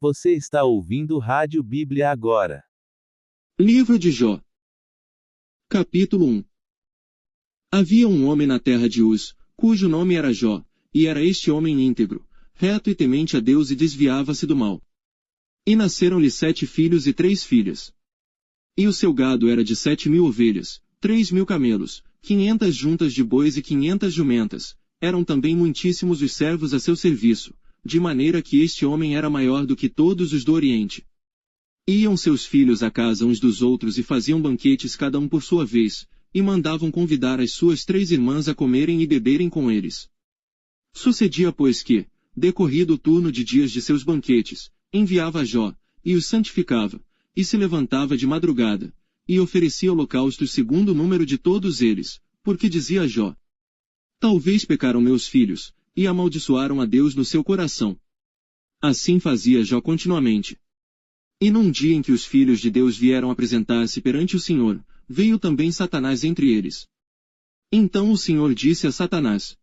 Você está ouvindo Rádio Bíblia agora. Livro de Jó. Capítulo 1. Havia um homem na terra de Uz, cujo nome era Jó, e era este homem íntegro, reto e temente a Deus e desviava-se do mal. E nasceram-lhe 7 filhos e 3 filhas. E o seu gado era de 7.000 ovelhas, 3.000 camelos, 500 juntas de bois e 500 jumentas. Eram também muitíssimos os servos a seu serviço, de maneira que este homem era maior do que todos os do Oriente. Iam seus filhos à casa uns dos outros e faziam banquetes cada um por sua vez, e mandavam convidar as suas 3 irmãs a comerem e beberem com eles. Sucedia, pois, que, decorrido o turno de dias de seus banquetes, enviava a Jó, e os santificava, e se levantava de madrugada, e oferecia holocaustos segundo o número de todos eles, porque dizia a Jó: talvez pecaram meus filhos, e amaldiçoaram a Deus no seu coração. Assim fazia Jó continuamente. E num dia em que os filhos de Deus vieram apresentar-se perante o Senhor, veio também Satanás entre eles. Então o Senhor disse a Satanás: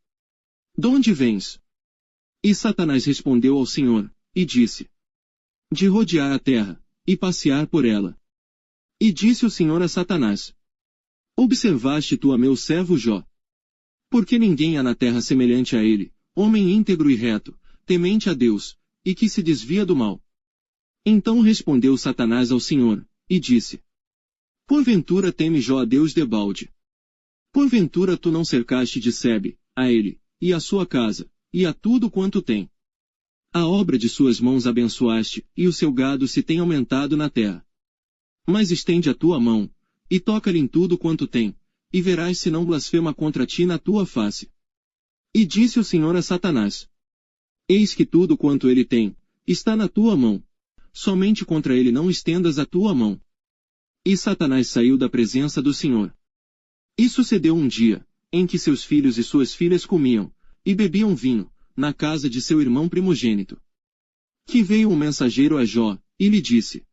donde vens? E Satanás respondeu ao Senhor, e disse: de rodear a terra, e passear por ela. E disse o Senhor a Satanás: observaste tu a meu servo Jó? Porque ninguém há na terra semelhante a ele, homem íntegro e reto, temente a Deus, e que se desvia do mal. Então respondeu Satanás ao Senhor, e disse: porventura teme Jó a Deus debalde? Porventura tu não cercaste de Sebe, a ele, e a sua casa, e a tudo quanto tem? A obra de suas mãos abençoaste, e o seu gado se tem aumentado na terra. Mas estende a tua mão, e toca-lhe em tudo quanto tem, e verás se não blasfema contra ti na tua face. E disse o Senhor a Satanás: eis que tudo quanto ele tem, está na tua mão. Somente contra ele não estendas a tua mão. E Satanás saiu da presença do Senhor. E sucedeu um dia, em que seus filhos e suas filhas comiam, e bebiam vinho, na casa de seu irmão primogênito. Que veio um mensageiro a Jó, e lhe disse: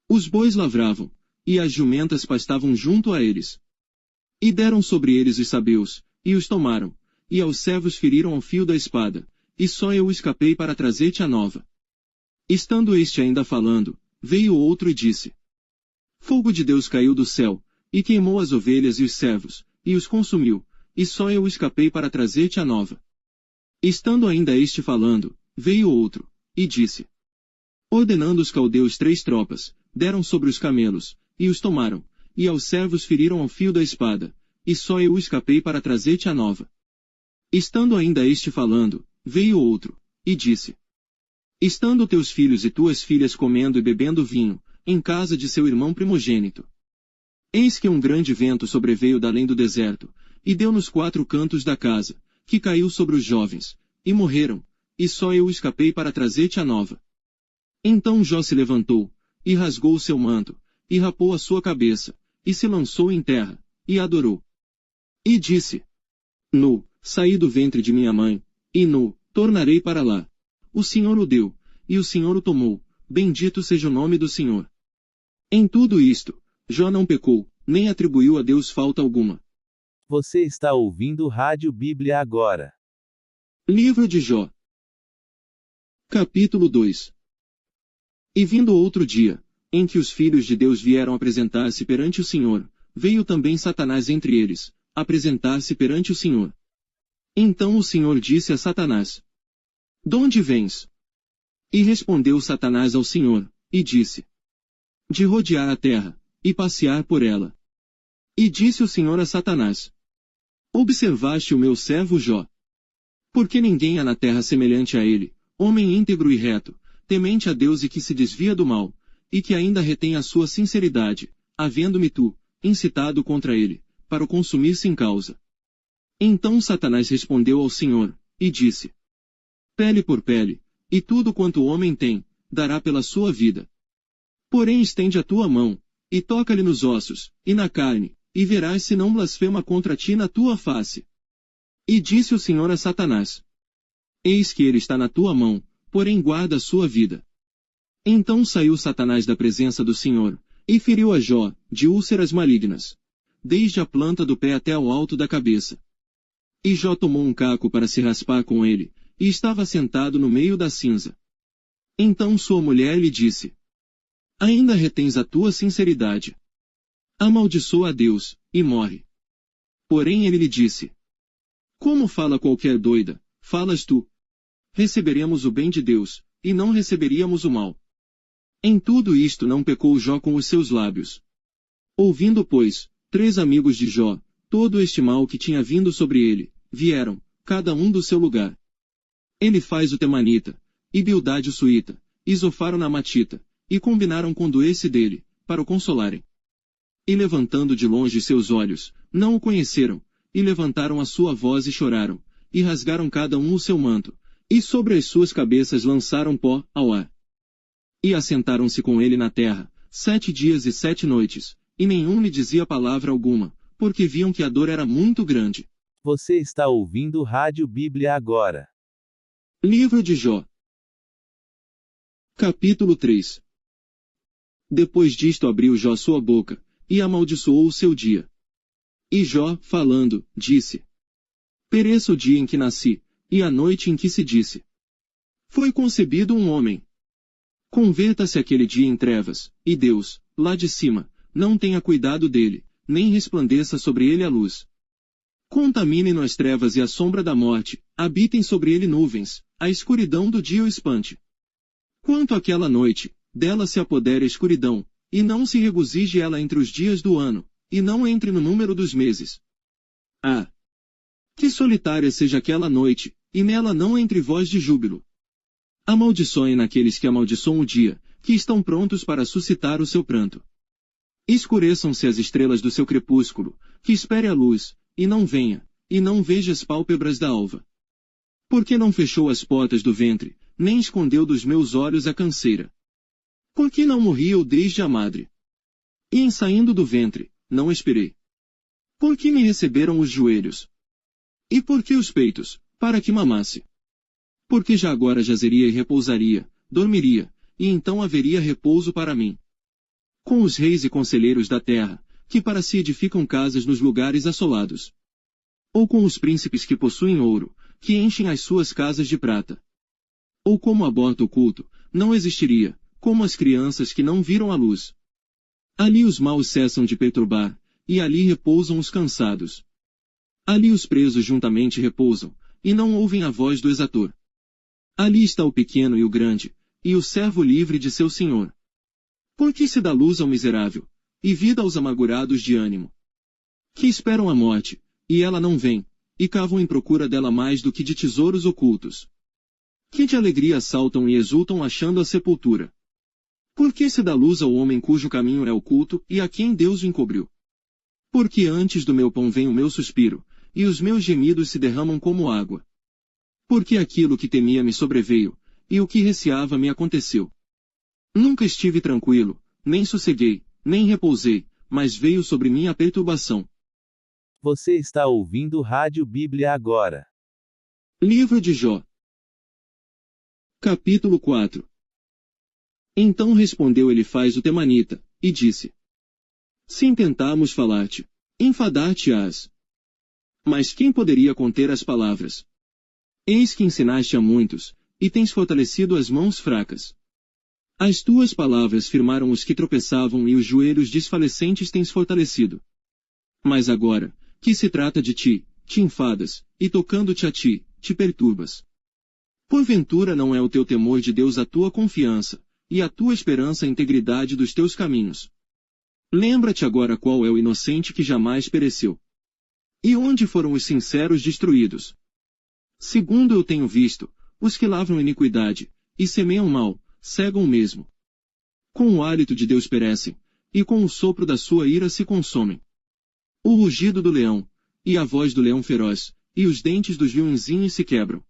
os bois lavravam, e as jumentas pastavam junto a eles. E deram sobre eles os sabeus, e os tomaram, e aos servos feriram ao fio da espada, e só eu escapei para trazer-te a nova. Estando este ainda falando, veio outro e disse: fogo de Deus caiu do céu, e queimou as ovelhas e os servos, e os consumiu, e só eu escapei para trazer-te a nova. Estando ainda este falando, veio outro, e disse: ordenando os caldeus 3 tropas, deram sobre os camelos, e os tomaram, e aos servos feriram ao fio da espada, e só eu escapei para trazer-te a nova. Estando ainda este falando, veio outro, e disse: estando teus filhos e tuas filhas comendo e bebendo vinho, em casa de seu irmão primogênito. Eis que um grande vento sobreveio da além do deserto, e deu nos 4 cantos da casa, que caiu sobre os jovens, e morreram, e só eu escapei para trazer-te a nova. Então Jó se levantou, e rasgou o seu manto, e rapou a sua cabeça, e se lançou em terra, e adorou. E disse: nu, saí do ventre de minha mãe, e nu, tornarei para lá. O Senhor o deu, e o Senhor o tomou, bendito seja o nome do Senhor. Em tudo isto, Jó não pecou, nem atribuiu a Deus falta alguma. Você está ouvindo Rádio Bíblia agora. Livro de Jó. Capítulo 2. E vindo outro dia, em que os filhos de Deus vieram apresentar-se perante o Senhor, veio também Satanás entre eles, apresentar-se perante o Senhor. Então o Senhor disse a Satanás: donde vens? E respondeu Satanás ao Senhor, e disse: de rodear a terra, e passear por ela. E disse o Senhor a Satanás: observaste o meu servo Jó? Porque ninguém há na terra semelhante a ele, homem íntegro e reto, temente a Deus e que se desvia do mal, e que ainda retém a sua sinceridade, havendo-me tu, incitado contra ele, para o consumir sem causa. Então Satanás respondeu ao Senhor, e disse: pele por pele, e tudo quanto o homem tem, dará pela sua vida. Porém estende a tua mão, e toca-lhe nos ossos, e na carne, e verás se não blasfema contra ti na tua face. E disse o Senhor a Satanás: eis que ele está na tua mão, porém guarda a sua vida. Então saiu Satanás da presença do Senhor, e feriu a Jó, de úlceras malignas, desde a planta do pé até ao alto da cabeça. E Jó tomou um caco para se raspar com ele, e estava sentado no meio da cinza. Então sua mulher lhe disse: Ainda retens a tua sinceridade. Amaldiçoa a Deus, e morre. Porém ele lhe disse: Como fala qualquer doida, falas tu. Receberemos o bem de Deus, e não receberíamos o mal. Em tudo isto não pecou Jó com os seus lábios. Ouvindo, pois, 3 amigos de Jó, todo este mal que tinha vindo sobre ele, vieram, cada um do seu lugar. Elifaz o Temanita, e Bildade o Suíta, e Zofar o Namatita, e combinaram com doer-se dele, para o consolarem. E levantando de longe seus olhos, não o conheceram, e levantaram a sua voz e choraram, e rasgaram cada um o seu manto, e sobre as suas cabeças lançaram pó ao ar. E assentaram-se com ele na terra, 7 dias e 7 noites, e nenhum lhe dizia palavra alguma, porque viam que a dor era muito grande. Você está ouvindo Rádio Bíblia agora. Livro de Jó. Capítulo 3. Depois disto abriu Jó sua boca, e amaldiçoou o seu dia. E Jó, falando, disse: Pereça o dia em que nasci, e a noite em que se disse: Foi concebido um homem. Converta-se aquele dia em trevas, e Deus, lá de cima, não tenha cuidado dele, nem resplandeça sobre ele a luz. Contaminem-no as trevas e a sombra da morte, habitem sobre ele nuvens, a escuridão do dia o espante. Quanto àquela noite, dela se apodere a escuridão, e não se regozije ela entre os dias do ano, e não entre no número dos meses. Ah! Que solitária seja aquela noite, e nela não entre voz de júbilo. Amaldiçoem naqueles que amaldiçoam o dia, que estão prontos para suscitar o seu pranto. Escureçam-se as estrelas do seu crepúsculo, que espere a luz, e não venha, e não veja as pálpebras da alva. Porque não fechou as portas do ventre, nem escondeu dos meus olhos a canseira. Porque não morri eu desde a madre. E em saindo do ventre, não esperei. Porque me receberam os joelhos. E por que os peitos, para que mamasse? Porque já agora jazeria e repousaria, dormiria, e então haveria repouso para mim. Com os reis e conselheiros da terra, que para si edificam casas nos lugares assolados. Ou com os príncipes que possuem ouro, que enchem as suas casas de prata. Ou como aborto oculto, não existiria, como as crianças que não viram a luz. Ali os maus cessam de perturbar, e ali repousam os cansados. Ali os presos juntamente repousam, e não ouvem a voz do exator. Ali está o pequeno e o grande, e o servo livre de seu senhor. Porque se dá luz ao miserável, e vida aos amargurados de ânimo. Que esperam a morte, e ela não vem, e cavam em procura dela mais do que de tesouros ocultos. Que de alegria saltam e exultam achando a sepultura. Porque se dá luz ao homem cujo caminho é oculto, e a quem Deus o encobriu. Porque antes do meu pão vem o meu suspiro, e os meus gemidos se derramam como água. Porque aquilo que temia me sobreveio, e o que receava me aconteceu. Nunca estive tranquilo, nem sosseguei, nem repousei, mas veio sobre mim a perturbação. Você está ouvindo Rádio Bíblia agora. Livro de Jó. Capítulo 4. Então respondeu Elifaz o Temanita, e disse: Se intentarmos falar-te, enfadar-te-ás. Mas quem poderia conter as palavras? Eis que ensinaste a muitos, e tens fortalecido as mãos fracas. As tuas palavras firmaram os que tropeçavam e os joelhos desfalecentes tens fortalecido. Mas agora, que se trata de ti, te enfadas, e tocando-te a ti, te perturbas. Porventura não é o teu temor de Deus a tua confiança, e a tua esperança a integridade dos teus caminhos. Lembra-te agora qual é o inocente que jamais pereceu. E onde foram os sinceros destruídos? Segundo eu tenho visto, os que lavram iniquidade, e semeiam mal, cegam o mesmo. Com o hálito de Deus perecem, e com o sopro da sua ira se consomem. O rugido do leão, e a voz do leão feroz, e os dentes dos leõezinhos se quebram.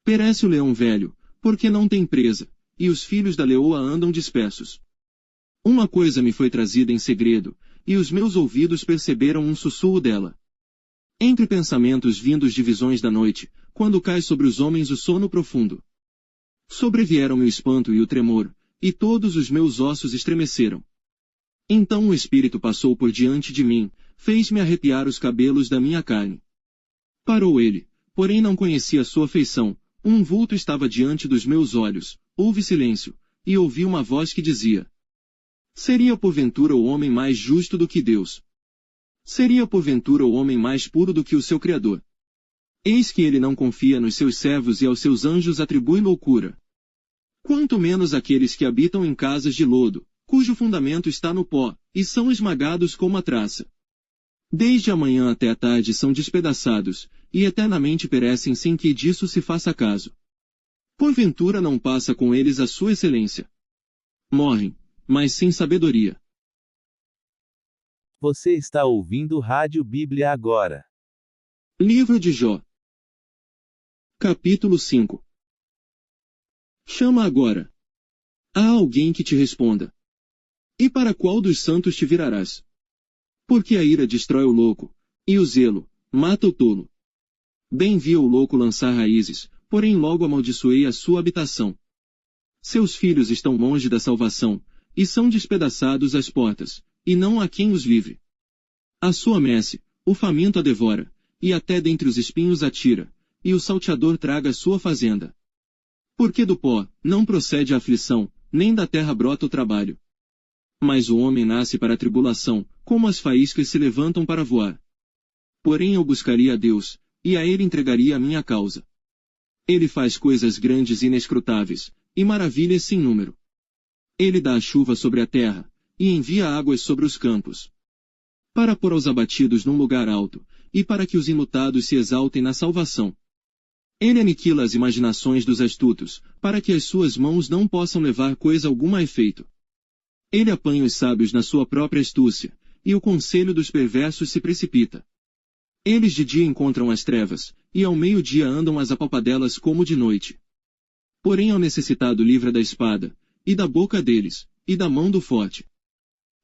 Perece o leão velho, porque não tem presa, e os filhos da leoa andam dispersos. Uma coisa me foi trazida em segredo, e os meus ouvidos perceberam um sussurro dela. Entre pensamentos vindos de visões da noite, quando cai sobre os homens o sono profundo. Sobrevieram-me o espanto e o tremor, e todos os meus ossos estremeceram. Então o Espírito passou por diante de mim, fez-me arrepiar os cabelos da minha carne. Parou ele, porém não conhecia sua feição, um vulto estava diante dos meus olhos, houve silêncio, e ouvi uma voz que dizia: seria porventura o homem mais justo do que Deus? Seria porventura o homem mais puro do que o seu Criador? Eis que ele não confia nos seus servos e aos seus anjos atribui loucura. Quanto menos aqueles que habitam em casas de lodo, cujo fundamento está no pó, e são esmagados como a traça. Desde a manhã até a tarde são despedaçados, e eternamente perecem sem que disso se faça caso. Porventura não passa com eles a sua excelência. Morrem, mas sem sabedoria. Você está ouvindo Rádio Bíblia agora. Livro de Jó. Capítulo 5. Chama agora. Há alguém que te responda. E para qual dos santos te virarás? Porque a ira destrói o louco, e o zelo mata o tolo. Bem vi o louco lançar raízes, porém logo amaldiçoei a sua habitação. Seus filhos estão longe da salvação, e são despedaçados às portas, e não há quem os livre. A sua messe, o faminto a devora, e até dentre os espinhos atira, e o salteador traga a sua fazenda. Porque do pó não procede a aflição, nem da terra brota o trabalho. Mas o homem nasce para a tribulação, como as faíscas se levantam para voar. Porém eu buscaria a Deus, e a ele entregaria a minha causa. Ele faz coisas grandes e inescrutáveis, e maravilhas sem número. Ele dá a chuva sobre a terra, e envia águas sobre os campos. Para pôr aos abatidos num lugar alto, e para que os enlutados se exaltem na salvação. Ele aniquila as imaginações dos astutos, para que as suas mãos não possam levar coisa alguma a efeito. Ele apanha os sábios na sua própria astúcia, e o conselho dos perversos se precipita. Eles de dia encontram as trevas, e ao meio-dia andam as apalpadelas como de noite. Porém ao necessitado livra da espada, e da boca deles, e da mão do forte.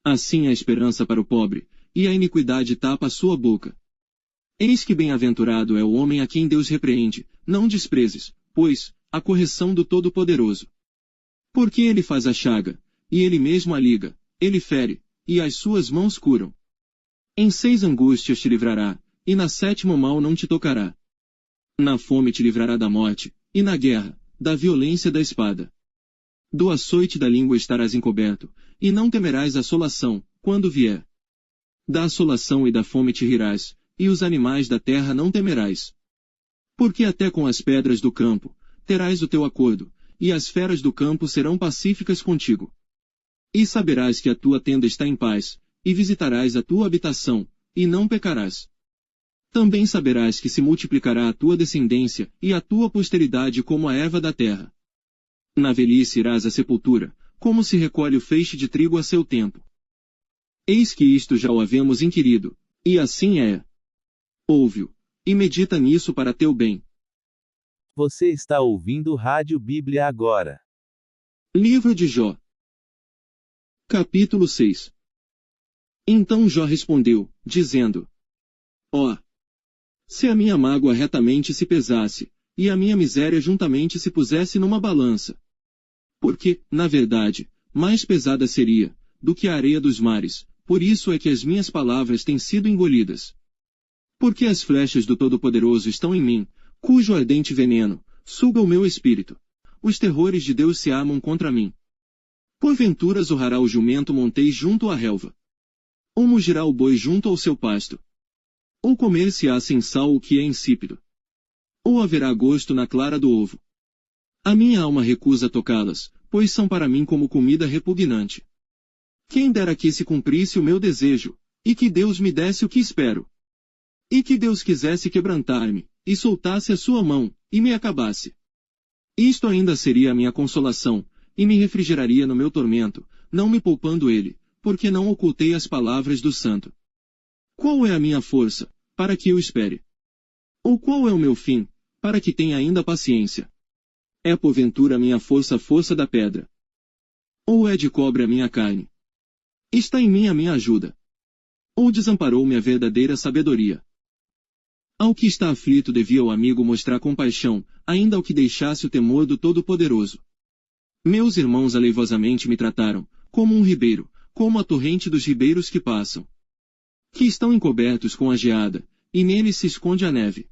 Assim há esperança para o pobre, e a iniquidade tapa a sua boca. Eis que bem-aventurado é o homem a quem Deus repreende, não desprezes, pois, a correção do Todo-Poderoso. Porque ele faz a chaga, e ele mesmo a liga, ele fere, e as suas mãos curam. Em 6 angústias te livrará, e na 7ª mal não te tocará. Na fome te livrará da morte, e na guerra, da violência da espada. Do açoite da língua estarás encoberto, e não temerás a assolação, quando vier. Da assolação e da fome te rirás, e os animais da terra não temerás. Porque até com as pedras do campo, terás o teu acordo, e as feras do campo serão pacíficas contigo. E saberás que a tua tenda está em paz, e visitarás a tua habitação, e não pecarás. Também saberás que se multiplicará a tua descendência, e a tua posteridade como a erva da terra. Na velhice irás à sepultura, como se recolhe o feixe de trigo a seu tempo. Eis que isto já o havemos inquirido, e assim é. Ouve-o, e medita nisso para teu bem. Você está ouvindo Rádio Bíblia agora. Livro de Jó. Capítulo 6. Então Jó respondeu, dizendo: Ó, se a minha mágoa retamente se pesasse, e a minha miséria juntamente se pusesse numa balança. Porque, na verdade, mais pesada seria, do que a areia dos mares, por isso é que as minhas palavras têm sido engolidas. Porque as flechas do Todo-Poderoso estão em mim, cujo ardente veneno suga o meu espírito. Os terrores de Deus se armam contra mim. Porventura zurrará o jumento montês junto à relva. Ou mugirá o boi junto ao seu pasto. Ou comer-se-á sem sal o que é insípido. Ou haverá gosto na clara do ovo. A minha alma recusa tocá-las, pois são para mim como comida repugnante. Quem dera que se cumprisse o meu desejo, e que Deus me desse o que espero. E que Deus quisesse quebrantar-me, e soltasse a sua mão, e me acabasse. Isto ainda seria a minha consolação, e me refrigeraria no meu tormento, não me poupando ele, porque não ocultei as palavras do santo. Qual é a minha força, para que eu espere? Ou qual é o meu fim, para que tenha ainda paciência? É porventura a minha força a força da pedra? Ou é de cobre a minha carne? Está em mim a minha ajuda? Ou desamparou-me a verdadeira sabedoria? Ao que está aflito devia o amigo mostrar compaixão, ainda ao que deixasse o temor do Todo-Poderoso. Meus irmãos aleivosamente me trataram, como um ribeiro, como a torrente dos ribeiros que passam. Que estão encobertos com a geada, e neles se esconde a neve.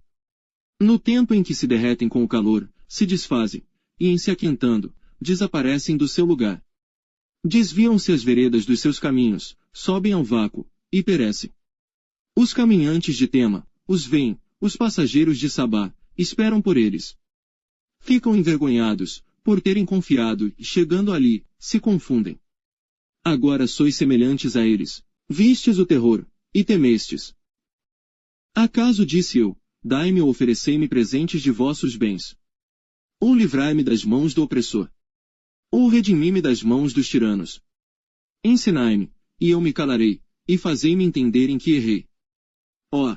No tempo em que se derretem com o calor, se desfazem, e em se aquentando, desaparecem do seu lugar. Desviam-se as veredas dos seus caminhos, sobem ao vácuo, e perecem. Os caminhantes de Tema, os veem, os passageiros de Sabá, esperam por eles. Ficam envergonhados, por terem confiado, e chegando ali, se confundem. Agora sois semelhantes a eles, vistes o terror, e temestes. Acaso disse eu, dai-me ou oferecei-me presentes de vossos bens? Ou livrai-me das mãos do opressor? Ou redimi-me das mãos dos tiranos? Ensinai-me, e eu me calarei, e fazei-me entender em que errei. Ó!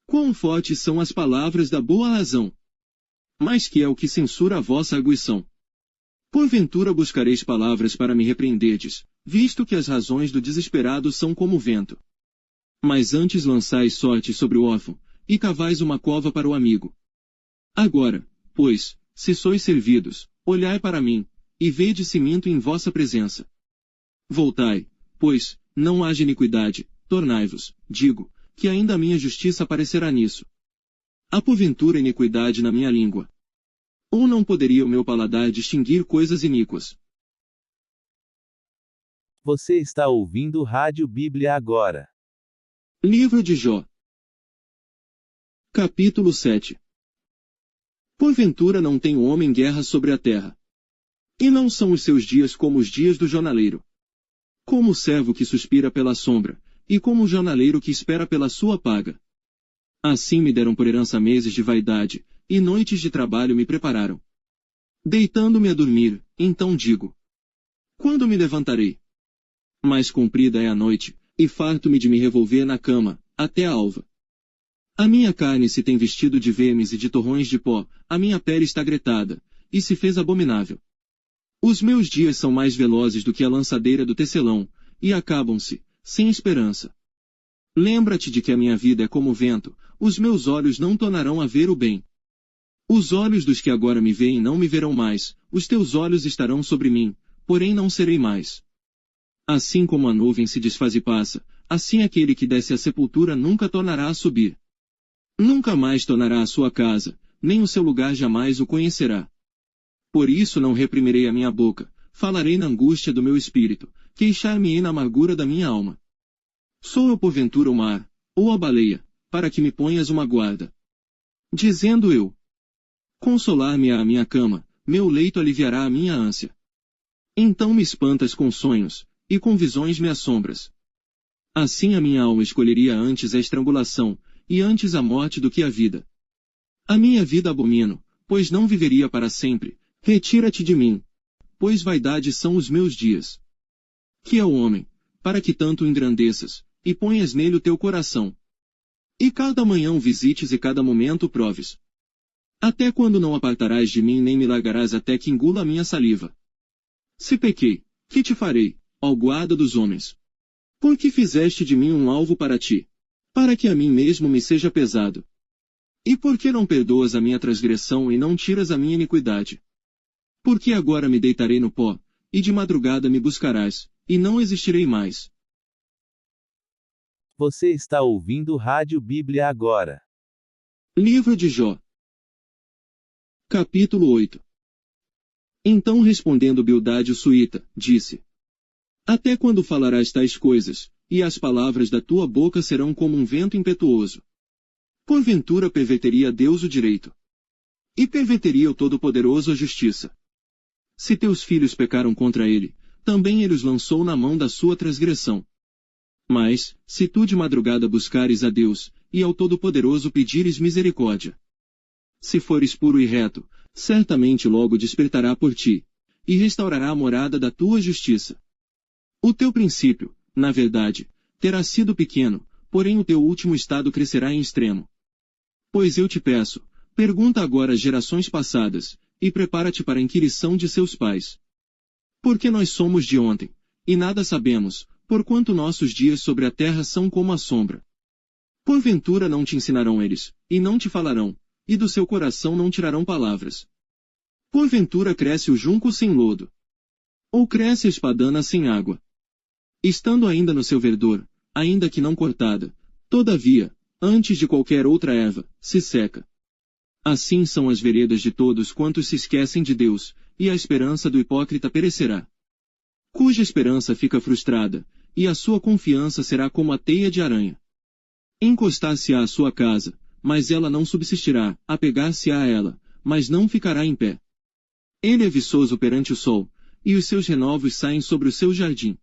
Quão fortes são as palavras da boa razão! Mas que é o que censura a vossa arguição? Porventura buscareis palavras para me repreenderdes, visto que as razões do desesperado são como o vento. Mas antes lançais sorte sobre o órfão, e cavais uma cova para o amigo. Agora, pois, se sois servidos, olhai para mim, e vede se minto em vossa presença. Voltai, pois, não haja iniquidade, tornai-vos, digo, que ainda a minha justiça aparecerá nisso. Há porventura iniquidade na minha língua? Ou não poderia o meu paladar distinguir coisas iníquas? Você está ouvindo Rádio Bíblia agora. Livro de Jó. Capítulo 7. Porventura não tem o homem guerra sobre a terra. E não são os seus dias como os dias do jornaleiro. Como o servo que suspira pela sombra, e como o jornaleiro que espera pela sua paga. Assim me deram por herança meses de vaidade, e noites de trabalho me prepararam. Deitando-me a dormir, então digo: quando me levantarei? Mais comprida é a noite, e farto-me de me revolver na cama, até a alva. A minha carne se tem vestido de vermes e de torrões de pó, a minha pele está gretada, e se fez abominável. Os meus dias são mais velozes do que a lançadeira do tecelão, e acabam-se, sem esperança. Lembra-te de que a minha vida é como o vento, os meus olhos não tornarão a ver o bem. Os olhos dos que agora me veem não me verão mais, os teus olhos estarão sobre mim, porém não serei mais. Assim como a nuvem se desfaz e passa, assim aquele que desce à sepultura nunca tornará a subir. Nunca mais tornará à sua casa, nem o seu lugar jamais o conhecerá. Por isso não reprimirei a minha boca, falarei na angústia do meu espírito, queixar-me-ei na amargura da minha alma. Sou eu porventura o mar, ou a baleia, para que me ponhas uma guarda? Dizendo eu: consolar-me-á a minha cama, meu leito aliviará a minha ânsia. Então me espantas com sonhos, e com visões me assombras. Assim a minha alma escolheria antes a estrangulação, e antes a morte do que a vida. A minha vida abomino, pois não viveria para sempre. Retira-te de mim, pois vaidade são os meus dias. Que é o homem, para que tanto o engrandeças, e ponhas nele o teu coração? E cada manhã o visites e cada momento o proves. Até quando não apartarás de mim nem me largarás até que engula a minha saliva? Se pequei, que te farei, ó guarda dos homens? Por que fizeste de mim um alvo para ti? Para que a mim mesmo me seja pesado. E por que não perdoas a minha transgressão e não tiras a minha iniquidade? Porque agora me deitarei no pó, e de madrugada me buscarás, e não existirei mais. Você está ouvindo Rádio Bíblia agora. Livro de Jó. Capítulo 8. Então respondendo Bildade o suíta, disse: até quando falarás tais coisas, e as palavras da tua boca serão como um vento impetuoso? Porventura perverteria Deus o direito? E perverteria o Todo-Poderoso a justiça? Se teus filhos pecaram contra ele, também ele os lançou na mão da sua transgressão. Mas, se tu de madrugada buscares a Deus, e ao Todo-Poderoso pedires misericórdia, se fores puro e reto, certamente logo despertará por ti, e restaurará a morada da tua justiça. O teu princípio, na verdade, terá sido pequeno, porém o teu último estado crescerá em extremo. Pois eu te peço, pergunta agora às gerações passadas, e prepara-te para a inquirição de seus pais. Porque nós somos de ontem, e nada sabemos, porquanto nossos dias sobre a terra são como a sombra. Porventura não te ensinarão eles, e não te falarão, e do seu coração não tirarão palavras. Porventura cresce o junco sem lodo, ou cresce a espadana sem água. Estando ainda no seu verdor, ainda que não cortada, todavia, antes de qualquer outra erva, se seca. Assim são as veredas de todos quantos se esquecem de Deus, e a esperança do hipócrita perecerá. Cuja esperança fica frustrada, e a sua confiança será como a teia de aranha. Encostar-se-á à sua casa, mas ela não subsistirá, apegar-se-á a ela, mas não ficará em pé. Ele é viçoso perante o sol, e os seus renovos saem sobre o seu jardim.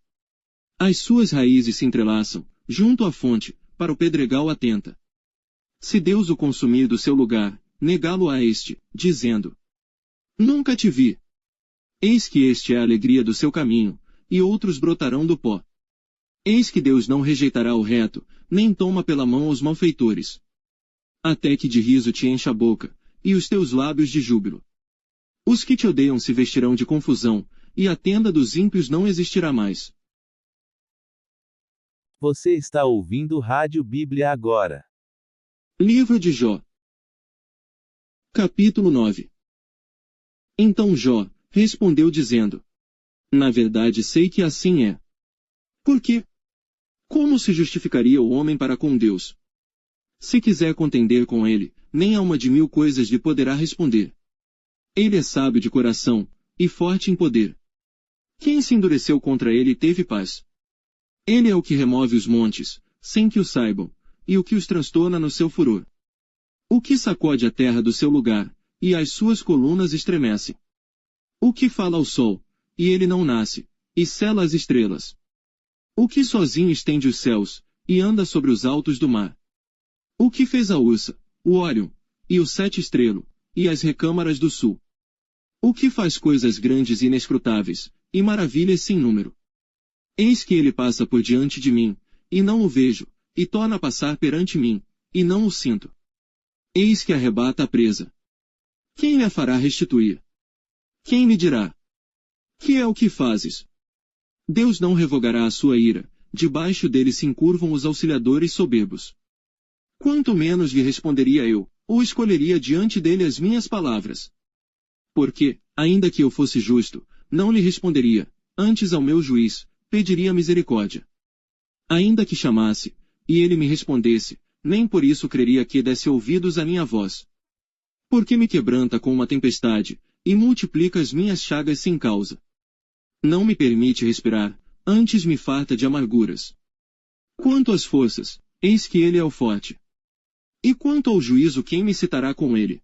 As suas raízes se entrelaçam, junto à fonte, para o pedregal atenta. Se Deus o consumir do seu lugar, negá-lo-á este, dizendo: Nunca te vi. Eis que este é a alegria do seu caminho, e outros brotarão do pó. Eis que Deus não rejeitará o reto, nem toma pela mão os malfeitores. Até que de riso te encha a boca, e os teus lábios de júbilo. Os que te odeiam se vestirão de confusão, e a tenda dos ímpios não existirá mais. Você está ouvindo Rádio Bíblia agora. Livro de Jó. Capítulo 9. Então Jó respondeu dizendo: Na verdade sei que assim é. Por quê? Como se justificaria o homem para com Deus? Se quiser contender com ele, nem a uma de 1000 coisas lhe poderá responder. Ele é sábio de coração, e forte em poder. Quem se endureceu contra ele teve paz. Ele é o que remove os montes, sem que o saibam, e o que os transtorna no seu furor. O que sacode a terra do seu lugar, e as suas colunas estremecem. O que fala ao sol, e ele não nasce, e sela as estrelas. O que sozinho estende os céus, e anda sobre os altos do mar. O que fez a Ursa, o Órion, e o Sete Estrelo, e as recâmaras do sul. O que faz coisas grandes e inescrutáveis, e maravilhas sem número. Eis que ele passa por diante de mim, e não o vejo, e torna a passar perante mim, e não o sinto. Eis que arrebata a presa. Quem lhe a fará restituir? Quem lhe dirá: Que é o que fazes? Deus não revogará a sua ira, debaixo dele se encurvam os auxiliadores soberbos. Quanto menos lhe responderia eu, ou escolheria diante dele as minhas palavras. Porque, ainda que eu fosse justo, não lhe responderia, antes ao meu juiz, pediria misericórdia. Ainda que chamasse, e ele me respondesse, nem por isso creria que desse ouvidos à minha voz. Porque me quebranta com uma tempestade, e multiplica as minhas chagas sem causa. Não me permite respirar, antes me farta de amarguras. Quanto às forças, eis que ele é o forte. E quanto ao juízo, quem me citará com ele?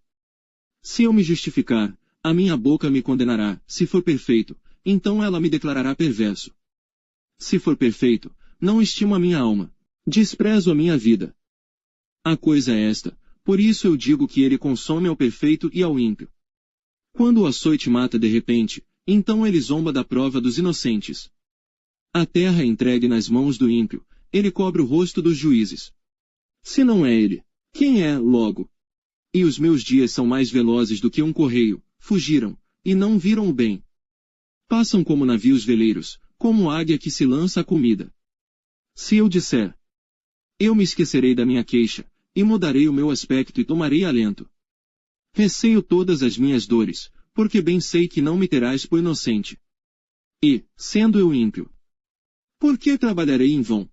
Se eu me justificar, a minha boca me condenará, se for perfeito, então ela me declarará perverso. Se for perfeito, não estimo a minha alma, desprezo a minha vida. A coisa é esta, por isso eu digo que ele consome ao perfeito e ao ímpio. Quando o açoite mata de repente, então ele zomba da prova dos inocentes. A terra é entregue nas mãos do ímpio, ele cobre o rosto dos juízes. Se não é ele, quem é, logo? E os meus dias são mais velozes do que um correio, fugiram, e não viram o bem. Passam como navios veleiros, como águia que se lança à comida. Se eu disser: Eu me esquecerei da minha queixa, e mudarei o meu aspecto e tomarei alento. Receio todas as minhas dores, porque bem sei que não me terás por inocente. E, sendo eu ímpio, por que trabalharei em vão?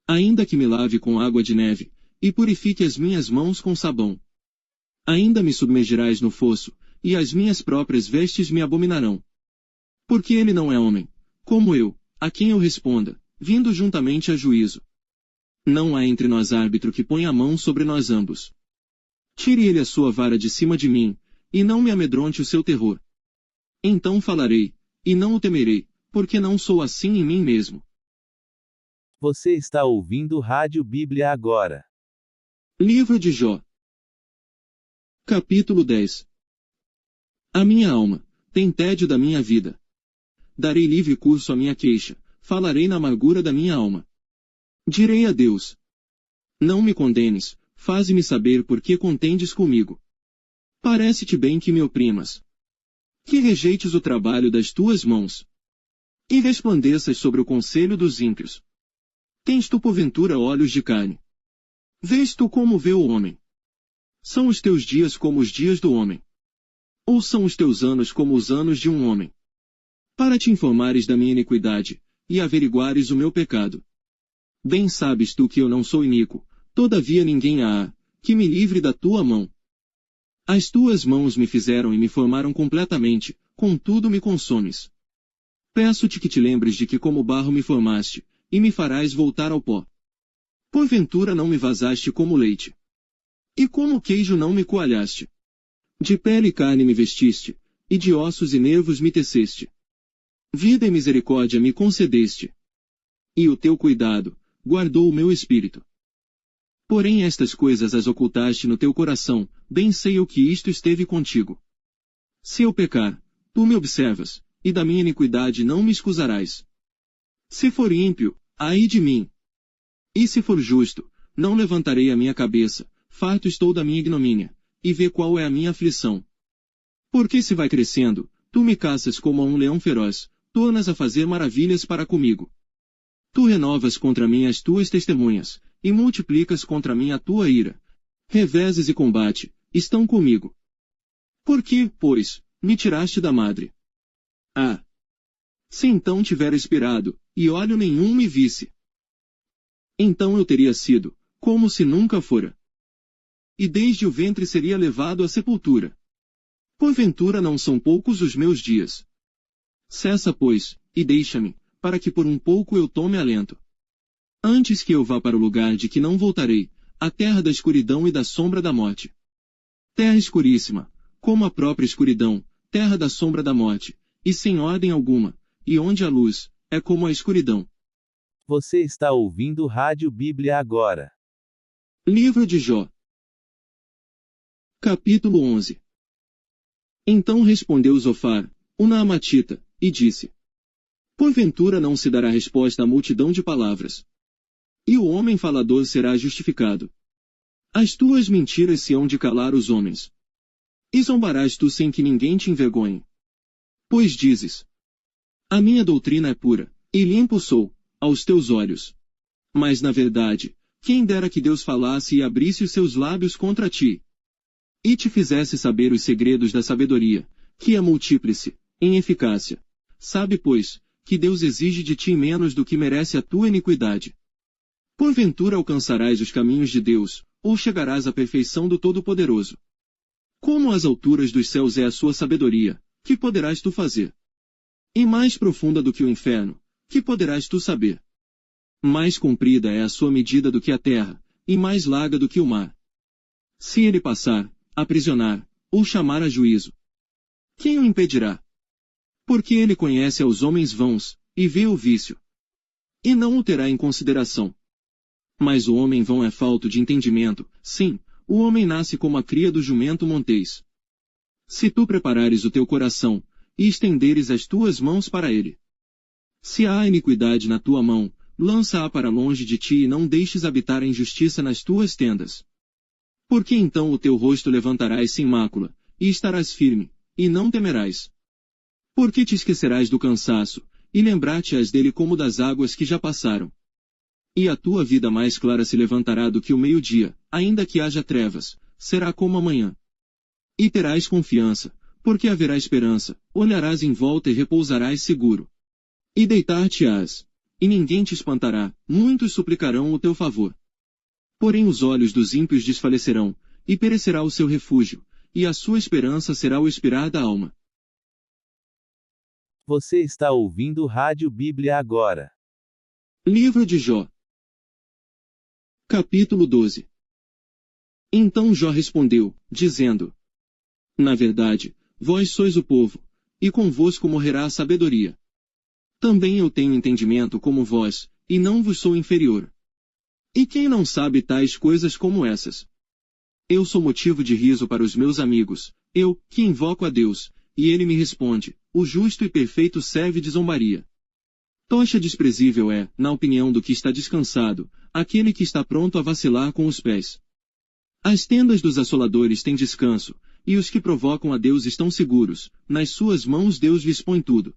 Ainda que me lave com água de neve, e purifique as minhas mãos com sabão. Ainda me submergirás no fosso, e as minhas próprias vestes me abominarão. Porque ele não é homem, como eu, a quem eu responda, vindo juntamente a juízo. Não há entre nós árbitro que ponha a mão sobre nós ambos. Tire ele a sua vara de cima de mim, e não me amedronte o seu terror. Então falarei, e não o temerei, porque não sou assim em mim mesmo. Você está ouvindo Rádio Bíblia agora. Livro de Jó. Capítulo 10. A minha alma tem tédio da minha vida. Darei livre curso à minha queixa, falarei na amargura da minha alma. Direi a Deus: Não me condenes, faze-me saber por que contendes comigo. Parece-te bem que me oprimas. Que rejeites o trabalho das tuas mãos. E resplandeças sobre o conselho dos ímpios. Tens tu porventura olhos de carne? Vês tu como vê o homem? São os teus dias como os dias do homem? Ou são os teus anos como os anos de um homem? Para te informares da minha iniquidade, e averiguares o meu pecado. Bem sabes tu que eu não sou iníquo, todavia ninguém há, que me livre da tua mão. As tuas mãos me fizeram e me formaram completamente, contudo me consomes. Peço-te que te lembres de que como barro me formaste, e me farás voltar ao pó. Porventura não me vazaste como leite. E como queijo não me coalhaste. De pele e carne me vestiste, e de ossos e nervos me teceste. Vida e misericórdia me concedeste. E o teu cuidado guardou o meu espírito. Porém estas coisas as ocultaste no teu coração, bem sei eu que isto esteve contigo. Se eu pecar, tu me observas, e da minha iniquidade não me excusarás. Se for ímpio, ai de mim. E se for justo, não levantarei a minha cabeça, farto estou da minha ignomínia, e vê qual é a minha aflição. Porque se vai crescendo, tu me caças como a um leão feroz, tornas a fazer maravilhas para comigo. Tu renovas contra mim as tuas testemunhas, e multiplicas contra mim a tua ira. Reveses e combate estão comigo. Por que, pois, me tiraste da madre? Ah! Se então tivera expirado, e olho nenhum me visse. Então eu teria sido, como se nunca fora. E desde o ventre seria levado à sepultura. Porventura não são poucos os meus dias. Cessa, pois, e deixa-me, para que por um pouco eu tome alento. Antes que eu vá para o lugar de que não voltarei, a terra da escuridão e da sombra da morte. Terra escuríssima, como a própria escuridão, terra da sombra da morte, e sem ordem alguma, e onde a luz é como a escuridão. Você está ouvindo Rádio Bíblia agora. Livro de Jó. Capítulo 11. Então respondeu Zofar, o Naamatita, e disse: Porventura não se dará resposta à multidão de palavras. E o homem falador será justificado. As tuas mentiras se hão de calar os homens. E zombarás tu sem que ninguém te envergonhe. Pois dizes: a minha doutrina é pura, e limpo sou, aos teus olhos. Mas na verdade, quem dera que Deus falasse e abrisse os seus lábios contra ti, e te fizesse saber os segredos da sabedoria, que é multíplice, em eficácia. Sabe, pois, que Deus exige de ti menos do que merece a tua iniquidade. Porventura alcançarás os caminhos de Deus, ou chegarás à perfeição do Todo-Poderoso. Como as alturas dos céus é a sua sabedoria, que poderás tu fazer? E mais profunda do que o inferno, que poderás tu saber? Mais comprida é a sua medida do que a terra, e mais larga do que o mar. Se ele passar, aprisionar, ou chamar a juízo, quem o impedirá? Porque ele conhece aos homens vãos, e vê o vício, e não o terá em consideração. Mas o homem vão é falto de entendimento, sim, o homem nasce como a cria do jumento montês. Se tu preparares o teu coração, e estenderes as tuas mãos para ele. Se há iniquidade na tua mão, lança-a para longe de ti e não deixes habitar a injustiça nas tuas tendas. Porque então o teu rosto levantarás sem mácula, e estarás firme, e não temerás. Porque te esquecerás do cansaço, e lembrar-te-ás dele como das águas que já passaram. E a tua vida mais clara se levantará do que o meio-dia, ainda que haja trevas, será como a manhã. E terás confiança, porque haverá esperança, olharás em volta e repousarás seguro. E deitar-te-ás, e ninguém te espantará, muitos suplicarão o teu favor. Porém os olhos dos ímpios desfalecerão, e perecerá o seu refúgio, e a sua esperança será o expirar da alma. Você está ouvindo Rádio Bíblia agora. Livro de Jó. Capítulo 12. Então Jó respondeu, dizendo: na verdade, vós sois o povo, e convosco morrerá a sabedoria. Também eu tenho entendimento como vós, e não vos sou inferior. E quem não sabe tais coisas como essas? Eu sou motivo de riso para os meus amigos, eu, que invoco a Deus, e ele me responde, o justo e perfeito serve de zombaria. Tocha desprezível é, na opinião do que está descansado, aquele que está pronto a vacilar com os pés. As tendas dos assoladores têm descanso, e os que provocam a Deus estão seguros, nas suas mãos Deus lhes põe tudo.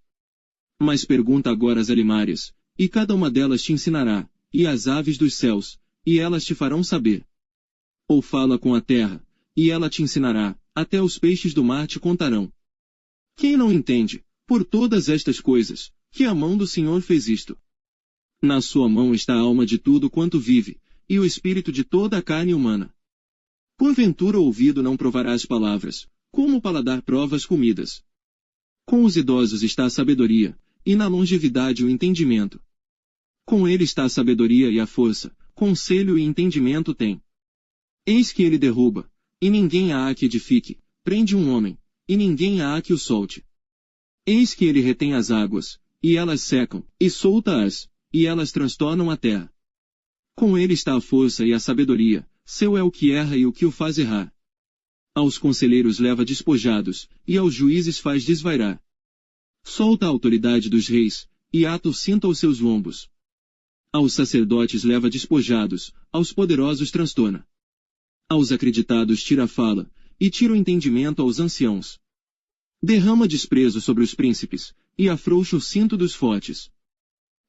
Mas pergunta agora às alimárias, e cada uma delas te ensinará, e às aves dos céus, e elas te farão saber. Ou fala com a terra, e ela te ensinará, até os peixes do mar te contarão. Quem não entende, por todas estas coisas, que a mão do Senhor fez isto? Na sua mão está a alma de tudo quanto vive, e o espírito de toda a carne humana. Porventura o ouvido não provará as palavras, como o paladar prova as comidas. Com os idosos está a sabedoria, e na longevidade o entendimento. Com ele está a sabedoria e a força, conselho e entendimento tem. Eis que ele derruba, e ninguém há que edifique, prende um homem, e ninguém há que o solte. Eis que ele retém as águas, e elas secam, e solta-as, e elas transtornam a terra. Com ele está a força e a sabedoria, seu é o que erra e o que o faz errar. Aos conselheiros leva despojados, e aos juízes faz desvairar. Solta a autoridade dos reis, e ata o cinto aos seus lombos. Aos sacerdotes leva despojados, aos poderosos transtorna. Aos acreditados tira a fala, e tira o entendimento aos anciãos. Derrama desprezo sobre os príncipes, e afrouxa o cinto dos fortes.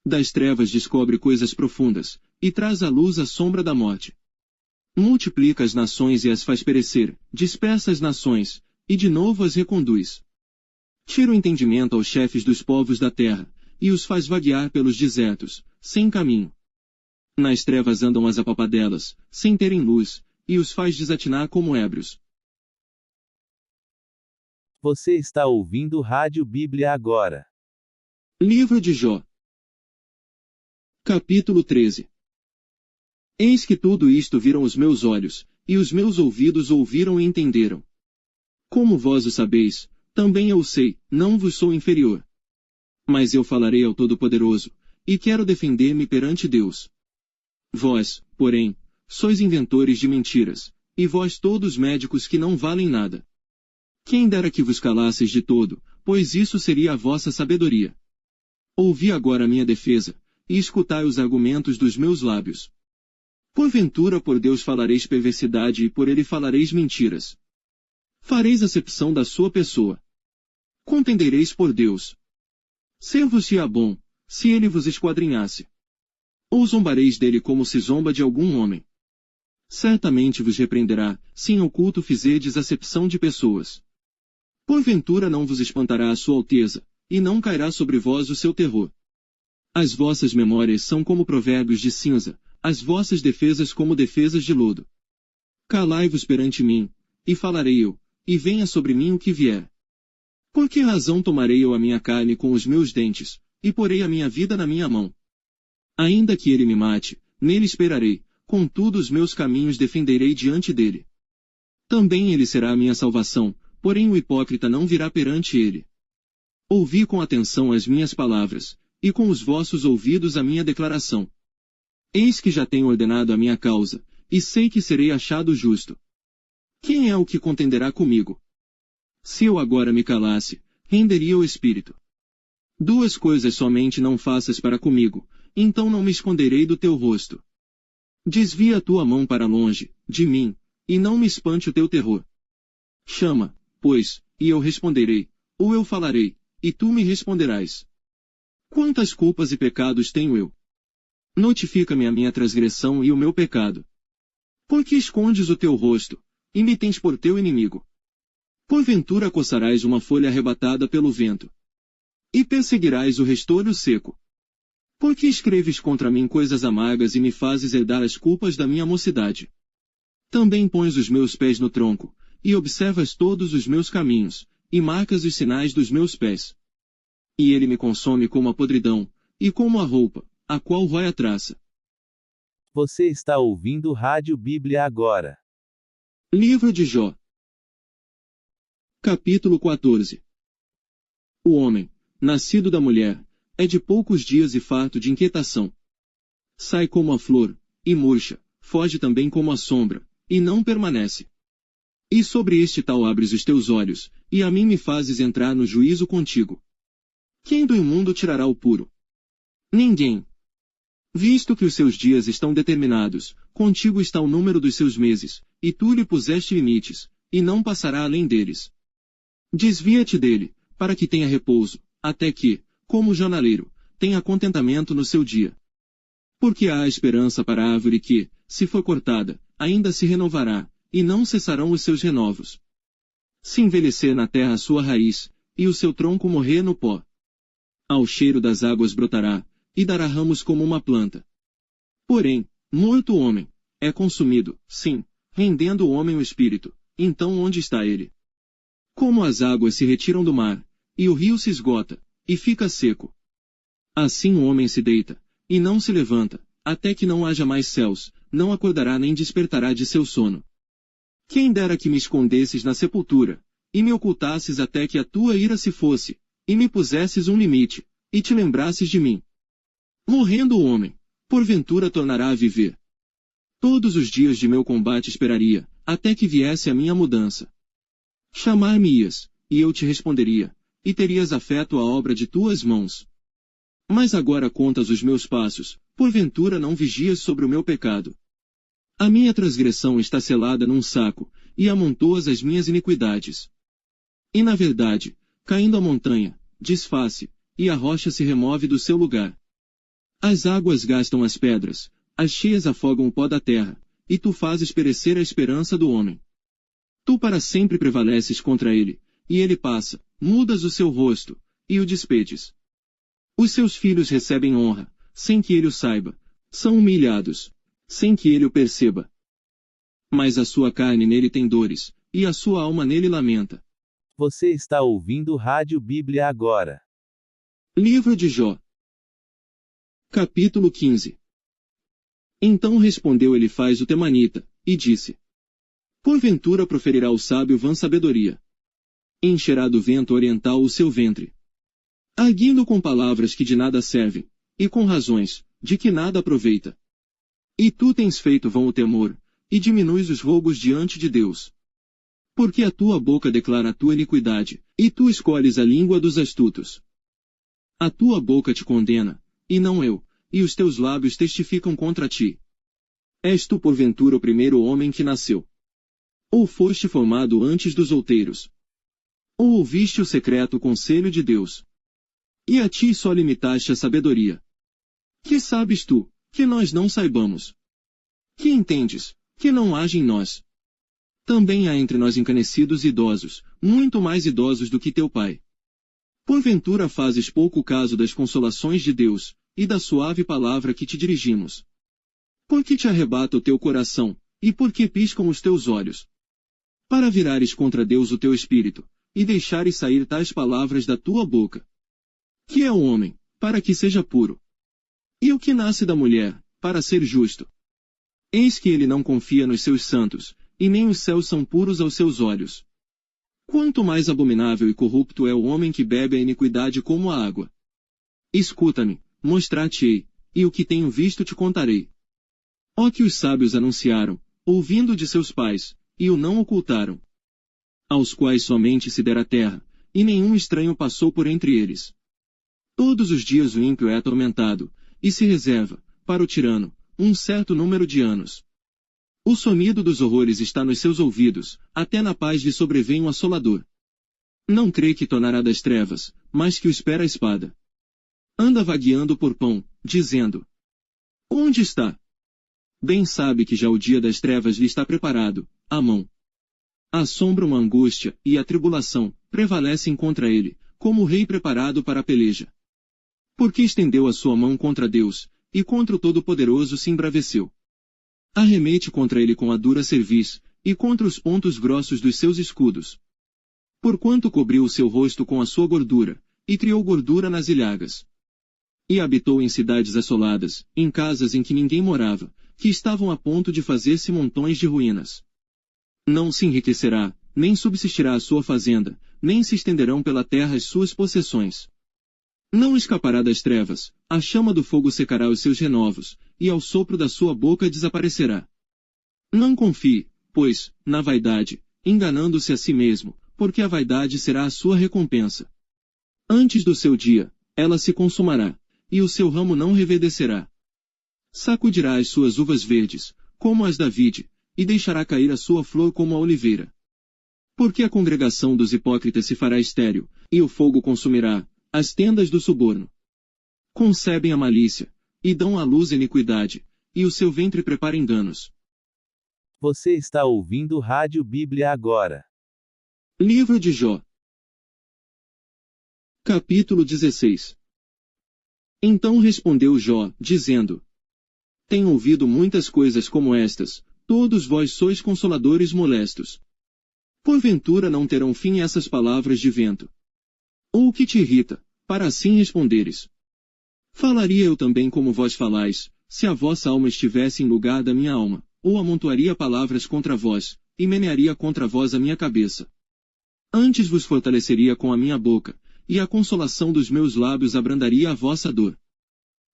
Das trevas descobre coisas profundas, e traz à luz a sombra da morte. Multiplica as nações e as faz perecer, dispersa as nações, e de novo as reconduz. Tira o entendimento aos chefes dos povos da terra, e os faz vaguear pelos desertos, sem caminho. Nas trevas andam as apapadelas, sem terem luz, e os faz desatinar como ébrios. Você está ouvindo Rádio Bíblia agora. Livro de Jó. Capítulo 13. Eis que tudo isto viram os meus olhos, e os meus ouvidos ouviram e entenderam. Como vós o sabeis, também eu o sei, não vos sou inferior. Mas eu falarei ao Todo-Poderoso, e quero defender-me perante Deus. Vós, porém, sois inventores de mentiras, e vós todos médicos que não valem nada. Quem dera que vos calasseis de todo, pois isso seria a vossa sabedoria. Ouvi agora a minha defesa, e escutai os argumentos dos meus lábios. Porventura por Deus falareis perversidade e por ele falareis mentiras. Fareis acepção da sua pessoa. Contendereis por Deus. Ser-vos-ia bom, se ele vos esquadrinhasse. Ou zombareis dele como se zomba de algum homem. Certamente vos repreenderá, se em oculto fizerdes acepção de pessoas. Porventura não vos espantará a sua alteza, e não cairá sobre vós o seu terror. As vossas memórias são como provérbios de cinza, as vossas defesas como defesas de lodo. Calai-vos perante mim, e falarei eu, e venha sobre mim o que vier. Por que razão tomarei eu a minha carne com os meus dentes, e porei a minha vida na minha mão? Ainda que ele me mate, nele esperarei, contudo os meus caminhos defenderei diante dele. Também ele será a minha salvação, porém o hipócrita não virá perante ele. Ouvi com atenção as minhas palavras, e com os vossos ouvidos a minha declaração. Eis que já tenho ordenado a minha causa, e sei que serei achado justo. Quem é o que contenderá comigo? Se eu agora me calasse, renderia o espírito. Duas coisas somente não faças para comigo, então não me esconderei do teu rosto. Desvia a tua mão para longe, de mim, e não me espante o teu terror. Chama, pois, e eu responderei, ou eu falarei, e tu me responderás. Quantas culpas e pecados tenho eu? Notifica-me a minha transgressão e o meu pecado. Por que escondes o teu rosto, e me tens por teu inimigo? Porventura coçarás uma folha arrebatada pelo vento, e perseguirás o restolho seco. Por que escreves contra mim coisas amargas e me fazes herdar as culpas da minha mocidade? Também pões os meus pés no tronco, e observas todos os meus caminhos, e marcas os sinais dos meus pés. E ele me consome como a podridão, e como a roupa, a qual rói a traça. Você está ouvindo Rádio Bíblia agora. Livro de Jó. Capítulo 14. O homem, nascido da mulher, é de poucos dias e farto de inquietação. Sai como a flor, e murcha, foge também como a sombra, e não permanece. E sobre este tal abres os teus olhos, e a mim me fazes entrar no juízo contigo. Quem do imundo tirará o puro? Ninguém. Visto que os seus dias estão determinados, contigo está o número dos seus meses, e tu lhe puseste limites, e não passará além deles. Desvia-te dele, para que tenha repouso, até que, como o jornaleiro, tenha contentamento no seu dia. Porque há esperança para a árvore que, se for cortada, ainda se renovará, e não cessarão os seus renovos. Se envelhecer na terra a sua raiz, e o seu tronco morrer no pó, ao cheiro das águas brotará, e dará ramos como uma planta. Porém, morto o homem, é consumido, sim, rendendo o homem o espírito, então onde está ele? Como as águas se retiram do mar, e o rio se esgota, e fica seco. Assim o homem se deita, e não se levanta, até que não haja mais céus, não acordará nem despertará de seu sono. Quem dera que me escondesses na sepultura, e me ocultasses até que a tua ira se fosse, e me pusesses um limite, e te lembrasses de mim. Morrendo o homem, porventura tornará a viver. Todos os dias de meu combate esperaria, até que viesse a minha mudança. Chamar-me-ias, e eu te responderia, e terias afeto à obra de tuas mãos. Mas agora contas os meus passos, porventura não vigias sobre o meu pecado. A minha transgressão está selada num saco, e amontoas as minhas iniquidades. E na verdade, caindo a montanha, desfaz-se, e a rocha se remove do seu lugar. As águas gastam as pedras, as cheias afogam o pó da terra, e tu fazes perecer a esperança do homem. Tu para sempre prevaleces contra ele, e ele passa, mudas o seu rosto, e o despedes. Os seus filhos recebem honra, sem que ele o saiba, são humilhados, sem que ele o perceba. Mas a sua carne nele tem dores, e a sua alma nele lamenta. Você está ouvindo Rádio Bíblia agora. Livro de Jó. Capítulo 15. Então respondeu Elifaz o temanita, e disse: Porventura proferirá o sábio vã sabedoria. Encherá do vento oriental o seu ventre. Arguindo com palavras que de nada servem, e com razões, de que nada aproveita. E tu tens feito vão o temor, e diminuis os rogos diante de Deus. Porque a tua boca declara a tua iniquidade, e tu escolhes a língua dos astutos. A tua boca te condena, e não eu, e os teus lábios testificam contra ti. És tu porventura o primeiro homem que nasceu? Ou foste formado antes dos outeiros? Ou ouviste o secreto conselho de Deus? E a ti só limitaste a sabedoria. Que sabes tu, que nós não saibamos? Que entendes, que não haja em nós? Também há entre nós encanecidos e idosos, muito mais idosos do que teu pai. Porventura fazes pouco caso das consolações de Deus, e da suave palavra que te dirigimos. Por que te arrebata o teu coração, e por que piscam os teus olhos? Para virares contra Deus o teu espírito, e deixares sair tais palavras da tua boca. Que é o homem, para que seja puro? E o que nasce da mulher, para ser justo? Eis que ele não confia nos seus santos, e nem os céus são puros aos seus olhos. Quanto mais abominável e corrupto é o homem que bebe a iniquidade como a água. Escuta-me, mostrar-te-ei, e o que tenho visto te contarei. Ó que os sábios anunciaram, ouvindo de seus pais, e o não ocultaram. Aos quais somente se dera terra, e nenhum estranho passou por entre eles. Todos os dias o ímpio é atormentado, e se reserva, para o tirano, um certo número de anos. O sonido dos horrores está nos seus ouvidos, até na paz lhe sobrevém um assolador. Não crê que tornará das trevas, mas que o espera a espada. Anda vagueando por pão, dizendo: Onde está? Bem sabe que já o dia das trevas lhe está preparado, à mão. A sombra, uma angústia, e a tribulação, prevalecem contra ele, como o rei preparado para a peleja. Porque estendeu a sua mão contra Deus, e contra o Todo-Poderoso se embraveceu. Arremete contra ele com a dura cerviz, e contra os pontos grossos dos seus escudos. Porquanto cobriu o seu rosto com a sua gordura, e criou gordura nas ilhagas. E habitou em cidades assoladas, em casas em que ninguém morava, que estavam a ponto de fazer-se montões de ruínas. Não se enriquecerá, nem subsistirá a sua fazenda, nem se estenderão pela terra as suas possessões. Não escapará das trevas, a chama do fogo secará os seus renovos, e ao sopro da sua boca desaparecerá. Não confie, pois, na vaidade, enganando-se a si mesmo, porque a vaidade será a sua recompensa. Antes do seu dia, ela se consumará, e o seu ramo não reverdecerá. Sacudirá as suas uvas verdes, como as da vide, e deixará cair a sua flor como a oliveira. Porque a congregação dos hipócritas se fará estéril, e o fogo consumirá as tendas do suborno. Concebem a malícia, e dão à luz a iniquidade, e o seu ventre prepara enganos. Você está ouvindo Rádio Bíblia agora. Livro de Jó. Capítulo 16. Então respondeu Jó, dizendo: Tenho ouvido muitas coisas como estas, todos vós sois consoladores molestos. Porventura não terão fim essas palavras de vento. Ou o que te irrita, para assim responderes? Falaria eu também como vós falais, se a vossa alma estivesse em lugar da minha alma, ou amontoaria palavras contra vós, e menearia contra vós a minha cabeça. Antes vos fortaleceria com a minha boca, e a consolação dos meus lábios abrandaria a vossa dor.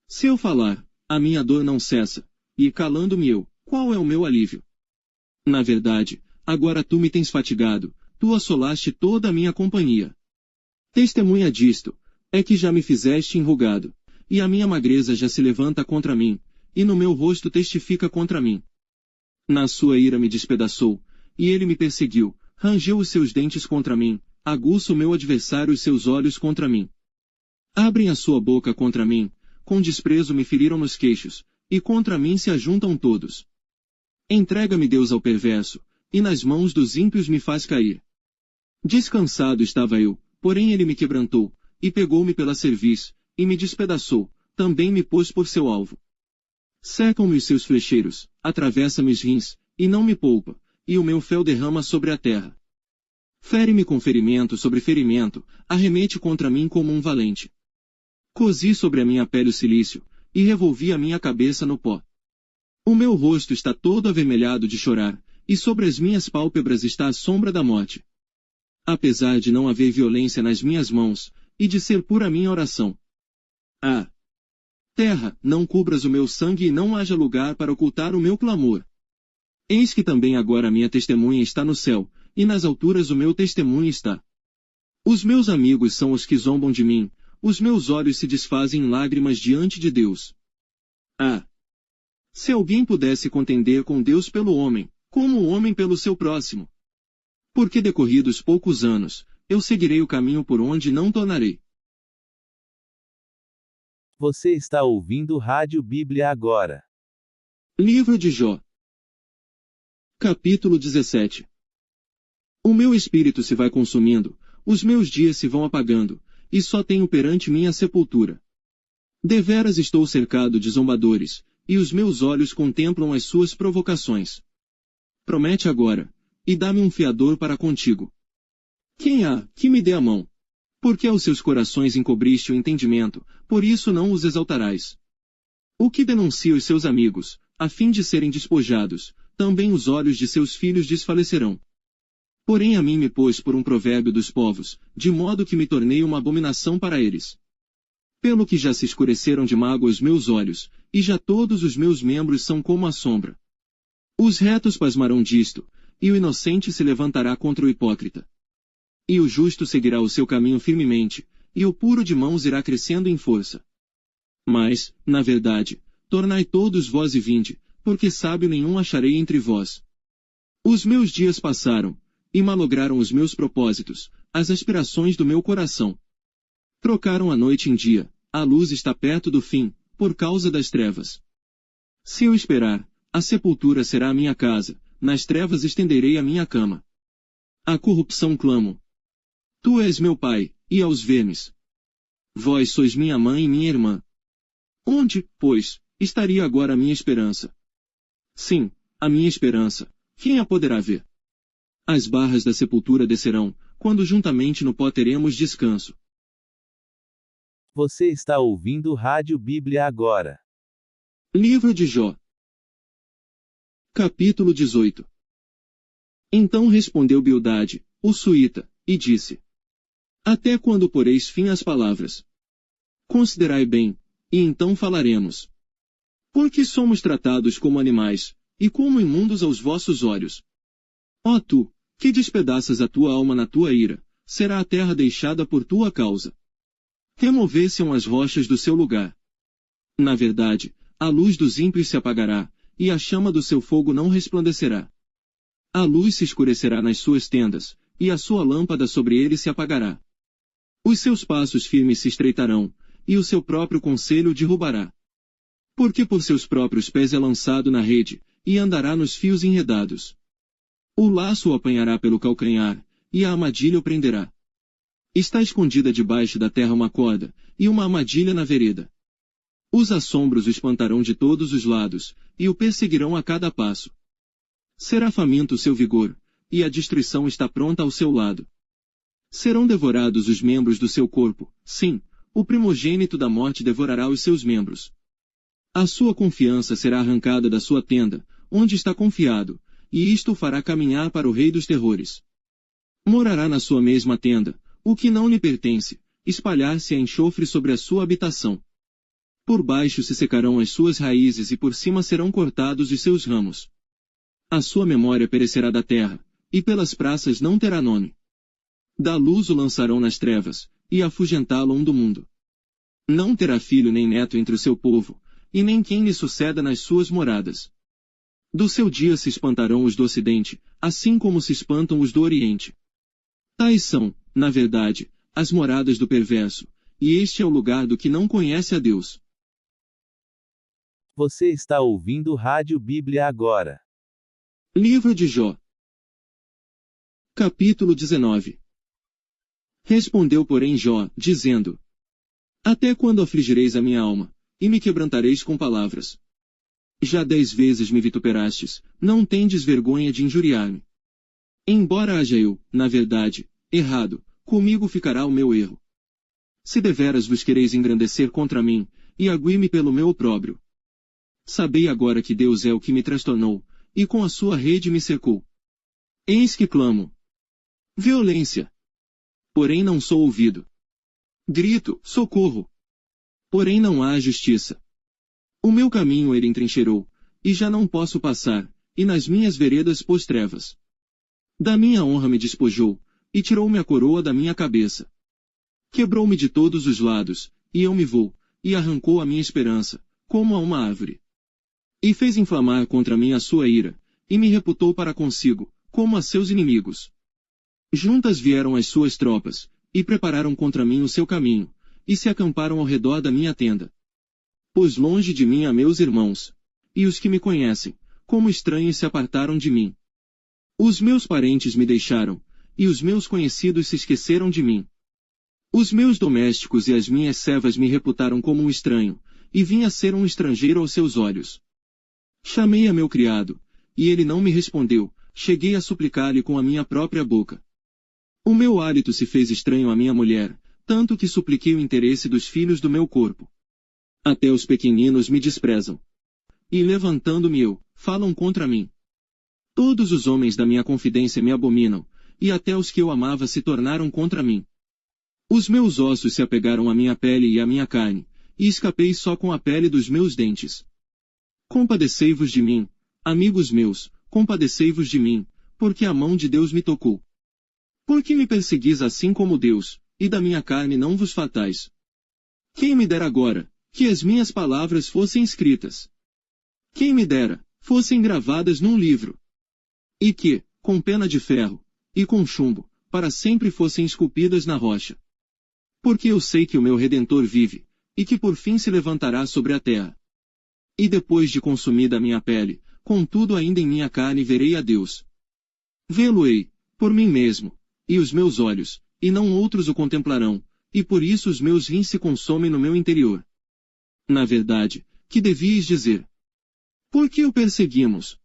Se eu falar, a minha dor não cessa, e calando-me eu, qual é o meu alívio? Na verdade, agora tu me tens fatigado, tu assolaste toda a minha companhia. Testemunha disto, é que já me fizeste enrugado, e a minha magreza já se levanta contra mim, e no meu rosto testifica contra mim. Na sua ira me despedaçou, e ele me perseguiu, rangeu os seus dentes contra mim, aguça o meu adversário os seus olhos contra mim. Abrem a sua boca contra mim, com desprezo me feriram nos queixos, e contra mim se ajuntam todos. Entrega-me Deus ao perverso, e nas mãos dos ímpios me faz cair. Descansado estava eu, porém ele me quebrantou, e pegou-me pela cerviz, e me despedaçou, também me pôs por seu alvo. Secam-me os seus flecheiros, atravessa-me os rins, e não me poupa, e o meu fel derrama sobre a terra. Fere-me com ferimento sobre ferimento, arremete contra mim como um valente. Cozi sobre a minha pele o cilício, e revolvi a minha cabeça no pó. O meu rosto está todo avermelhado de chorar, e sobre as minhas pálpebras está a sombra da morte. Apesar de não haver violência nas minhas mãos, e de ser pura a minha oração. Ah! Terra, não cubras o meu sangue e não haja lugar para ocultar o meu clamor. Eis que também agora a minha testemunha está no céu, e nas alturas o meu testemunho está. Os meus amigos são os que zombam de mim, os meus olhos se desfazem em lágrimas diante de Deus. Ah! Se alguém pudesse contender com Deus pelo homem, como o homem pelo seu próximo. Porque decorridos poucos anos, eu seguirei o caminho por onde não tornarei. Você está ouvindo Rádio Bíblia agora. Livro de Jó. Capítulo 17. O meu espírito se vai consumindo, os meus dias se vão apagando, e só tenho perante mim a sepultura. Deveras estou cercado de zombadores, e os meus olhos contemplam as suas provocações. Promete agora, e dá-me um fiador para contigo. Quem há, que me dê a mão? Porque aos seus corações encobriste o entendimento, por isso não os exaltarás. O que denuncia os seus amigos, a fim de serem despojados, também os olhos de seus filhos desfalecerão. Porém a mim me pôs por um provérbio dos povos, de modo que me tornei uma abominação para eles. Pelo que já se escureceram de mágoa os meus olhos, e já todos os meus membros são como a sombra. Os retos pasmarão disto, e o inocente se levantará contra o hipócrita. E o justo seguirá o seu caminho firmemente, e o puro de mãos irá crescendo em força. Mas, na verdade, tornai todos vós e vinde, porque sábio nenhum acharei entre vós. Os meus dias passaram, e malograram os meus propósitos, as aspirações do meu coração. Trocaram a noite em dia, a luz está perto do fim, por causa das trevas. Se eu esperar, a sepultura será a minha casa, nas trevas estenderei a minha cama. A corrupção clamo. Tu és meu pai, e aos vermes. Vós sois minha mãe e minha irmã. Onde, pois, estaria agora a minha esperança? Sim, a minha esperança, quem a poderá ver? As barras da sepultura descerão, quando juntamente no pó teremos descanso. Você está ouvindo Rádio Bíblia agora. Livro de Jó. Capítulo 18. Então respondeu Bildade, o suíta, e disse: Até quando poreis fim às palavras? Considerai bem, e então falaremos. Porque somos tratados como animais, e como imundos aos vossos olhos. Ó tu, que despedaças a tua alma na tua ira, será a terra deixada por tua causa. Remover-se-ão as rochas do seu lugar. Na verdade, a luz dos ímpios se apagará, e a chama do seu fogo não resplandecerá. A luz se escurecerá nas suas tendas, e a sua lâmpada sobre ele se apagará. Os seus passos firmes se estreitarão, e o seu próprio conselho derrubará. Porque por seus próprios pés é lançado na rede, e andará nos fios enredados. O laço o apanhará pelo calcanhar, e a armadilha o prenderá. Está escondida debaixo da terra uma corda, e uma armadilha na vereda. Os assombros o espantarão de todos os lados, e o perseguirão a cada passo. Será faminto o seu vigor, e a destruição está pronta ao seu lado. Serão devorados os membros do seu corpo, sim, o primogênito da morte devorará os seus membros. A sua confiança será arrancada da sua tenda, onde está confiado, e isto o fará caminhar para o rei dos terrores. Morará na sua mesma tenda, o que não lhe pertence, espalhar-se a enxofre sobre a sua habitação. Por baixo se secarão as suas raízes e por cima serão cortados os seus ramos. A sua memória perecerá da terra, e pelas praças não terá nome. Da luz o lançarão nas trevas, e afugentá-lo do mundo. Não terá filho nem neto entre o seu povo, e nem quem lhe suceda nas suas moradas. Do seu dia se espantarão os do ocidente, assim como se espantam os do oriente. Tais são, na verdade, as moradas do perverso, e este é o lugar do que não conhece a Deus. Você está ouvindo Rádio Bíblia agora. Livro de Jó. Capítulo 19. Respondeu, porém, Jó, dizendo: Até quando afligireis a minha alma, e me quebrantareis com palavras? Já 10 vezes me vituperastes, não tendes vergonha de injuriar-me. Embora haja eu, na verdade, errado, comigo ficará o meu erro. Se deveras vos quereis engrandecer contra mim, e arguir-me pelo meu opróbrio. Sabei agora que Deus é o que me transtornou, e com a sua rede me cercou. Eis que clamo. Violência. Porém não sou ouvido. Grito, socorro. Porém não há justiça. O meu caminho ele entrincheirou, e já não posso passar, e nas minhas veredas pôs trevas. Da minha honra me despojou, e tirou-me a coroa da minha cabeça. Quebrou-me de todos os lados, e eu me vou, e arrancou a minha esperança, como a uma árvore. E fez inflamar contra mim a sua ira, e me reputou para consigo, como a seus inimigos. Juntas vieram as suas tropas, e prepararam contra mim o seu caminho, e se acamparam ao redor da minha tenda. Pôs longe de mim a meus irmãos, e os que me conhecem, como estranhos se apartaram de mim. Os meus parentes me deixaram, e os meus conhecidos se esqueceram de mim. Os meus domésticos e as minhas servas me reputaram como um estranho, e vim a ser um estrangeiro aos seus olhos. Chamei a meu criado, e ele não me respondeu, cheguei a suplicar-lhe com a minha própria boca. O meu hálito se fez estranho à minha mulher, tanto que supliquei o interesse dos filhos do meu corpo. Até os pequeninos me desprezam. E levantando-me eu, falam contra mim. Todos os homens da minha confidência me abominam, e até os que eu amava se tornaram contra mim. Os meus ossos se apegaram à minha pele e à minha carne, e escapei só com a pele dos meus dentes. Compadecei-vos de mim, amigos meus, compadecei-vos de mim, porque a mão de Deus me tocou. Por que me perseguis assim como Deus, e da minha carne não vos fatais? Quem me dera agora, que as minhas palavras fossem escritas? Quem me dera, fossem gravadas num livro? E que, com pena de ferro, e com chumbo, para sempre fossem esculpidas na rocha. Porque eu sei que o meu Redentor vive, e que por fim se levantará sobre a terra. E depois de consumida a minha pele, contudo ainda em minha carne verei a Deus. Vê-lo-ei, por mim mesmo, e os meus olhos, e não outros o contemplarão, e por isso os meus rins se consomem no meu interior. Na verdade, que devíeis dizer? Por que o perseguimos?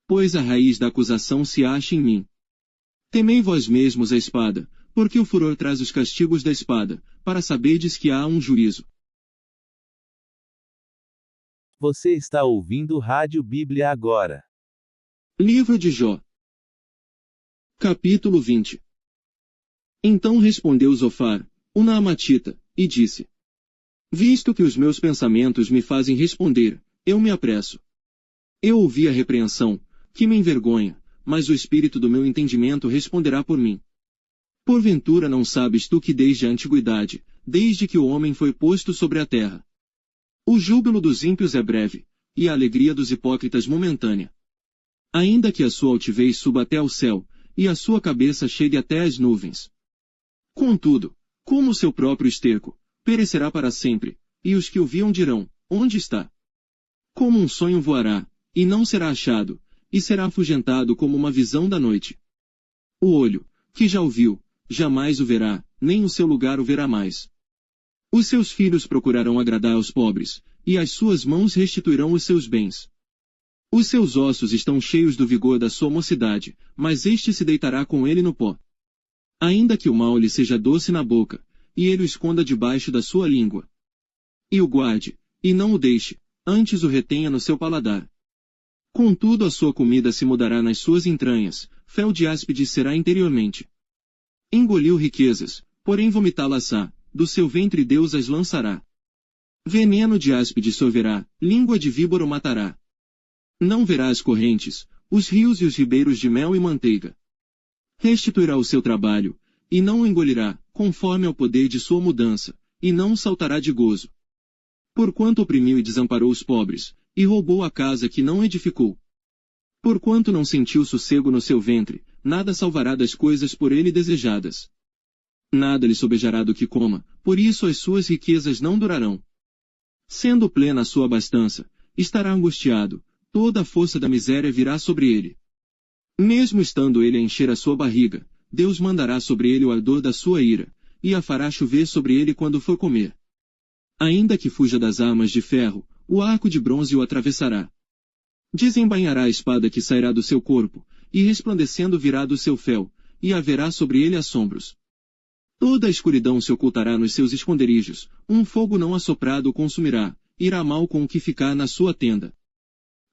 Pois a raiz da acusação se acha em mim. Temei vós mesmos a espada, porque o furor traz os castigos da espada, para saberdes que há um juízo. Você está ouvindo Rádio Bíblia agora. Livro de Jó. Capítulo 20. Então respondeu Zofar, o Naamatita, e disse: Visto que os meus pensamentos me fazem responder, eu me apresso. Eu ouvi a repreensão, que me envergonha, mas o espírito do meu entendimento responderá por mim. Porventura não sabes tu que desde a antiguidade, desde que o homem foi posto sobre a terra, o júbilo dos ímpios é breve, e a alegria dos hipócritas momentânea. Ainda que a sua altivez suba até ao céu, e a sua cabeça chegue até as nuvens. Contudo, como o seu próprio esterco, perecerá para sempre, e os que o viam dirão, onde está? Como um sonho voará, e não será achado, e será afugentado como uma visão da noite. O olho, que já o viu, jamais o verá, nem o seu lugar o verá mais. Os seus filhos procurarão agradar aos pobres, e as suas mãos restituirão os seus bens. Os seus ossos estão cheios do vigor da sua mocidade, mas este se deitará com ele no pó. Ainda que o mal lhe seja doce na boca, e ele o esconda debaixo da sua língua. E o guarde, e não o deixe, antes o retenha no seu paladar. Contudo a sua comida se mudará nas suas entranhas, fel de áspide será interiormente. Engoliu riquezas, porém vomitá-las-á, do seu ventre Deus as lançará. Veneno de áspide sorverá, língua de víbora o matará. Não verá as correntes, os rios e os ribeiros de mel e manteiga. Restituirá o seu trabalho, e não o engolirá, conforme ao poder de sua mudança, e não saltará de gozo. Porquanto oprimiu e desamparou os pobres, e roubou a casa que não edificou. Porquanto não sentiu sossego no seu ventre, nada salvará das coisas por ele desejadas. Nada lhe sobejará do que coma, por isso as suas riquezas não durarão. Sendo plena a sua abastança, estará angustiado, toda a força da miséria virá sobre ele. Mesmo estando ele a encher a sua barriga, Deus mandará sobre ele o ardor da sua ira, e a fará chover sobre ele quando for comer. Ainda que fuja das armas de ferro, o arco de bronze o atravessará. Desembainhará a espada que sairá do seu corpo, e resplandecendo virá do seu fel, e haverá sobre ele assombros. Toda a escuridão se ocultará nos seus esconderijos, um fogo não assoprado o consumirá, irá mal com o que ficar na sua tenda.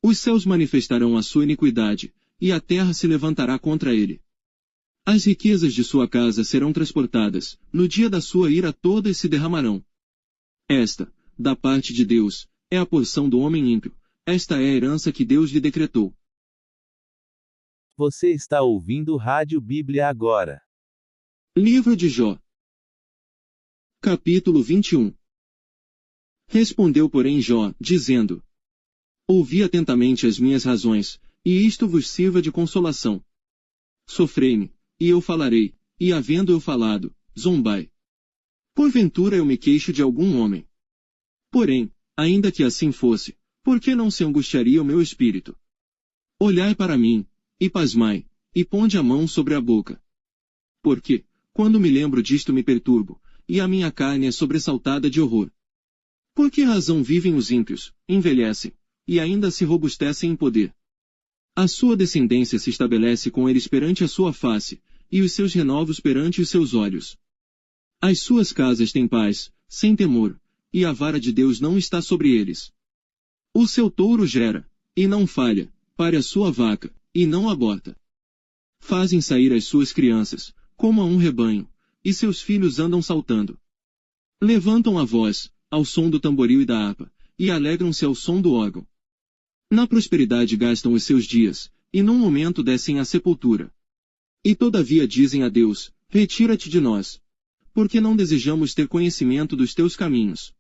Os céus manifestarão a sua iniquidade, e a terra se levantará contra ele. As riquezas de sua casa serão transportadas, no dia da sua ira todas se derramarão. Esta, da parte de Deus, é a porção do homem ímpio, esta é a herança que Deus lhe decretou. Você está ouvindo Rádio Bíblia agora. Livro de Jó. Capítulo 21. Respondeu porém Jó, dizendo: Ouvi atentamente as minhas razões, e isto vos sirva de consolação. Sofrei-me, e eu falarei, e havendo eu falado, zombai. Porventura eu me queixo de algum homem. Porém, ainda que assim fosse, por que não se angustiaria o meu espírito? Olhai para mim, e pasmai, e ponde a mão sobre a boca. Porque, quando me lembro disto me perturbo, e a minha carne é sobressaltada de horror. Por que razão vivem os ímpios, envelhecem, e ainda se robustecem em poder? A sua descendência se estabelece com eles perante a sua face, e os seus renovos perante os seus olhos. As suas casas têm paz, sem temor, e a vara de Deus não está sobre eles. O seu touro gera, e não falha, pare a sua vaca, e não aborta. Fazem sair as suas crianças, como a um rebanho, e seus filhos andam saltando. Levantam a voz, ao som do tamboril e da harpa, e alegram-se ao som do órgão. Na prosperidade gastam os seus dias, e num momento descem à sepultura. E todavia dizem a Deus, retira-te de nós. Porque não desejamos ter conhecimento dos teus caminhos.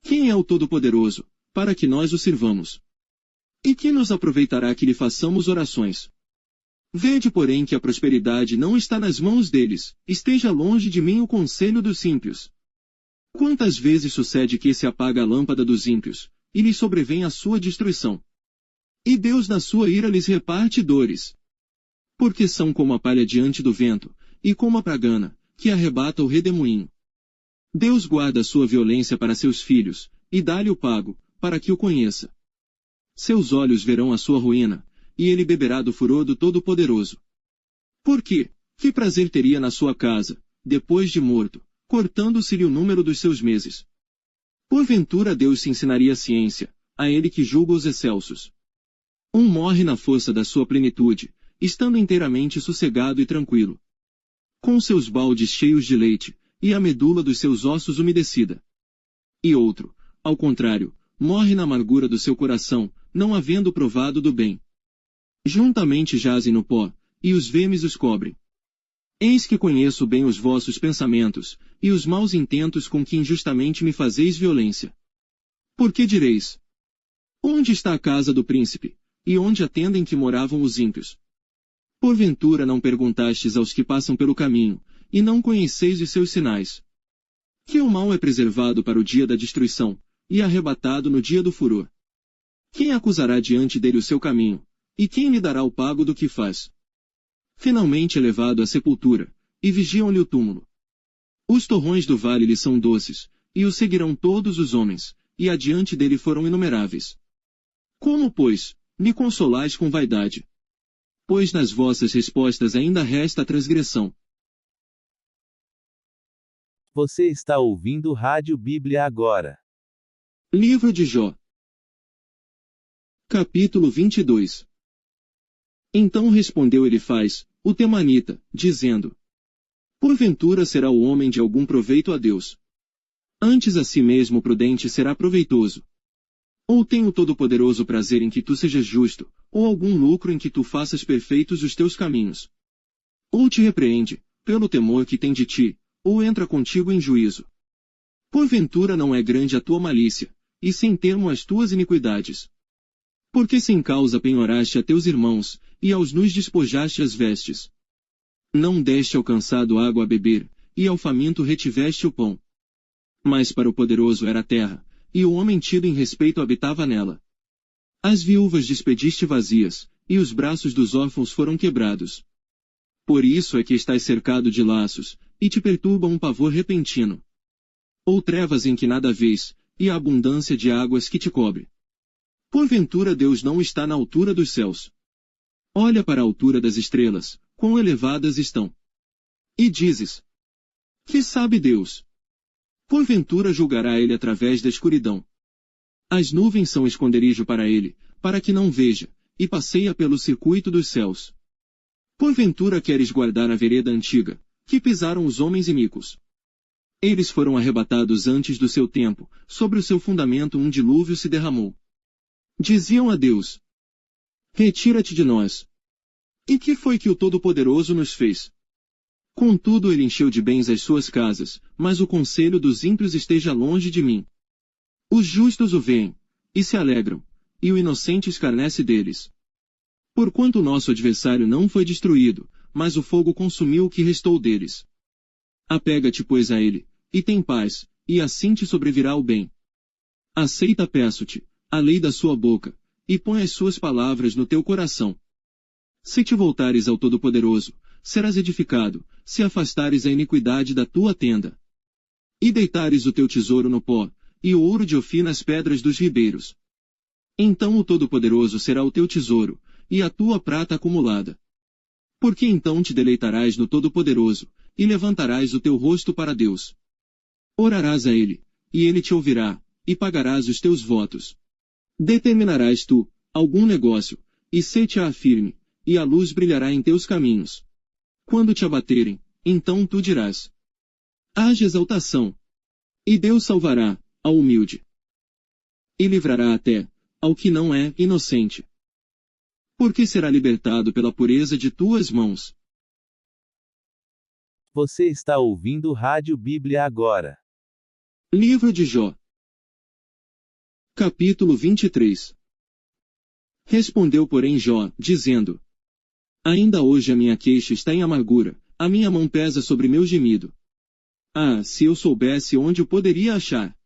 Quem é o Todo-Poderoso, para que nós o sirvamos? E que nos aproveitará que lhe façamos orações? Vede porém que a prosperidade não está nas mãos deles, esteja longe de mim o conselho dos ímpios. Quantas vezes sucede que se apaga a lâmpada dos ímpios, e lhes sobrevém a sua destruição? E Deus na sua ira lhes reparte dores. Porque são como a palha diante do vento, e como a pragana, que arrebata o redemoinho. Deus guarda a sua violência para seus filhos, e dá-lhe o pago, para que o conheça. Seus olhos verão a sua ruína, e ele beberá do furor do Todo-Poderoso. Por quê? Que prazer teria na sua casa, depois de morto, cortando-se-lhe o número dos seus meses? Porventura Deus se ensinaria ciência, a ele que julga os excelsos. Um morre na força da sua plenitude, estando inteiramente sossegado e tranquilo. Com seus baldes cheios de leite, e a medula dos seus ossos umedecida. E outro, ao contrário, morre na amargura do seu coração, não havendo provado do bem. Juntamente jazem no pó, e os vermes os cobrem. Eis que conheço bem os vossos pensamentos, e os maus intentos com que injustamente me fazeis violência. Por que direis? Onde está a casa do príncipe, e onde a tenda em que moravam os ímpios? Porventura não perguntastes aos que passam pelo caminho, e não conheceis os seus sinais. Que o mal é preservado para o dia da destruição, e arrebatado no dia do furor. Quem acusará diante dele o seu caminho, e quem lhe dará o pago do que faz? Finalmente é levado à sepultura, e vigiam-lhe o túmulo. Os torrões do vale lhe são doces, e o seguirão todos os homens, e adiante dele foram inumeráveis. Como, pois, me consolais com vaidade? Pois nas vossas respostas ainda resta a transgressão. Você está ouvindo Rádio Bíblia agora. Livro de Jó. Capítulo 22. Então respondeu Elifaz, o temanita, dizendo: Porventura será o homem de algum proveito a Deus? Antes a si mesmo prudente será proveitoso. Ou tem o Todo-Poderoso prazer em que tu sejas justo, ou algum lucro em que tu faças perfeitos os teus caminhos? Ou te repreende, pelo temor que tem de ti, ou entra contigo em juízo? Porventura não é grande a tua malícia, e sem termo as tuas iniquidades? Porque sem causa penhoraste a teus irmãos, e aos nus despojaste as vestes? Não deste ao cansado água a beber, e ao faminto retiveste o pão. Mas para o poderoso era a terra, e o homem tido em respeito habitava nela. As viúvas despediste vazias, e os braços dos órfãos foram quebrados. Por isso é que estás cercado de laços, e te perturba um pavor repentino. Ou trevas em que nada vês, e a abundância de águas que te cobre. Porventura Deus não está na altura dos céus? Olha para a altura das estrelas, quão elevadas estão. E dizes: que sabe Deus? Porventura julgará ele através da escuridão. As nuvens são esconderijo para ele, para que não veja, e passeia pelo circuito dos céus. Porventura queres guardar a vereda antiga, que pisaram os homens iníquos? Eles foram arrebatados antes do seu tempo, sobre o seu fundamento um dilúvio se derramou. Diziam a Deus: retira-te de nós. E que foi que o Todo-Poderoso nos fez? Contudo ele encheu de bens as suas casas, mas o conselho dos ímpios esteja longe de mim. Os justos o veem, e se alegram, e o inocente escarnece deles. Porquanto o nosso adversário não foi destruído, mas o fogo consumiu o que restou deles. Apega-te, pois, a ele, e tem paz, e assim te sobrevirá o bem. Aceita, peço-te, a lei da sua boca, e põe as suas palavras no teu coração. Se te voltares ao Todo-Poderoso, serás edificado, se afastares a iniquidade da tua tenda. E deitares o teu tesouro no pó, e o ouro de Ofir nas pedras dos ribeiros. Então o Todo-Poderoso será o teu tesouro, e a tua prata acumulada. Porque então te deleitarás no Todo-Poderoso, e levantarás o teu rosto para Deus. Orarás a ele, e ele te ouvirá, e pagarás os teus votos. Determinarás tu algum negócio, e se-te-á firme, e a luz brilhará em teus caminhos. Quando te abaterem, então tu dirás: haja exaltação. E Deus salvará ao humilde. E livrará até ao que não é inocente. Porque será libertado pela pureza de tuas mãos. Você está ouvindo Rádio Bíblia agora. Livro de Jó. Capítulo 23. Respondeu, porém, Jó, dizendo: ainda hoje a minha queixa está em amargura, a minha mão pesa sobre meu gemido. Ah, se eu soubesse onde o poderia achar!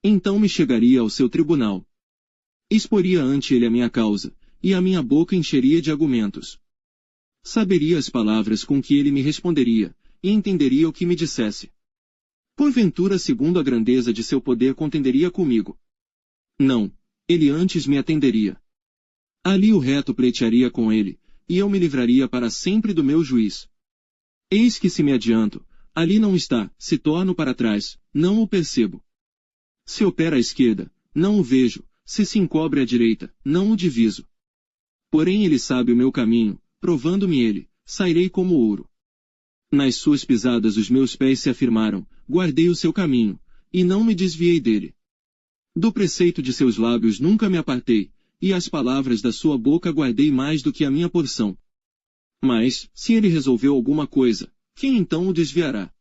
Então me chegaria ao seu tribunal. Exporia ante ele a minha causa, e a minha boca encheria de argumentos. Saberia as palavras com que ele me responderia, e entenderia o que me dissesse. Porventura, segundo a grandeza de seu poder, contenderia comigo? Não, ele antes me atenderia. Ali o reto pleitearia com ele, e eu me livraria para sempre do meu juiz. Eis que se me adianto, ali não está, se torno para trás, não o percebo. Se opera à esquerda, não o vejo, se encobre à direita, não o diviso. Porém ele sabe o meu caminho, provando-me ele, sairei como ouro. Nas suas pisadas os meus pés se afirmaram, guardei o seu caminho, e não me desviei dele. Do preceito de seus lábios nunca me apartei, e as palavras da sua boca guardei mais do que a minha porção. Mas, se ele resolveu alguma coisa, quem então o desviará?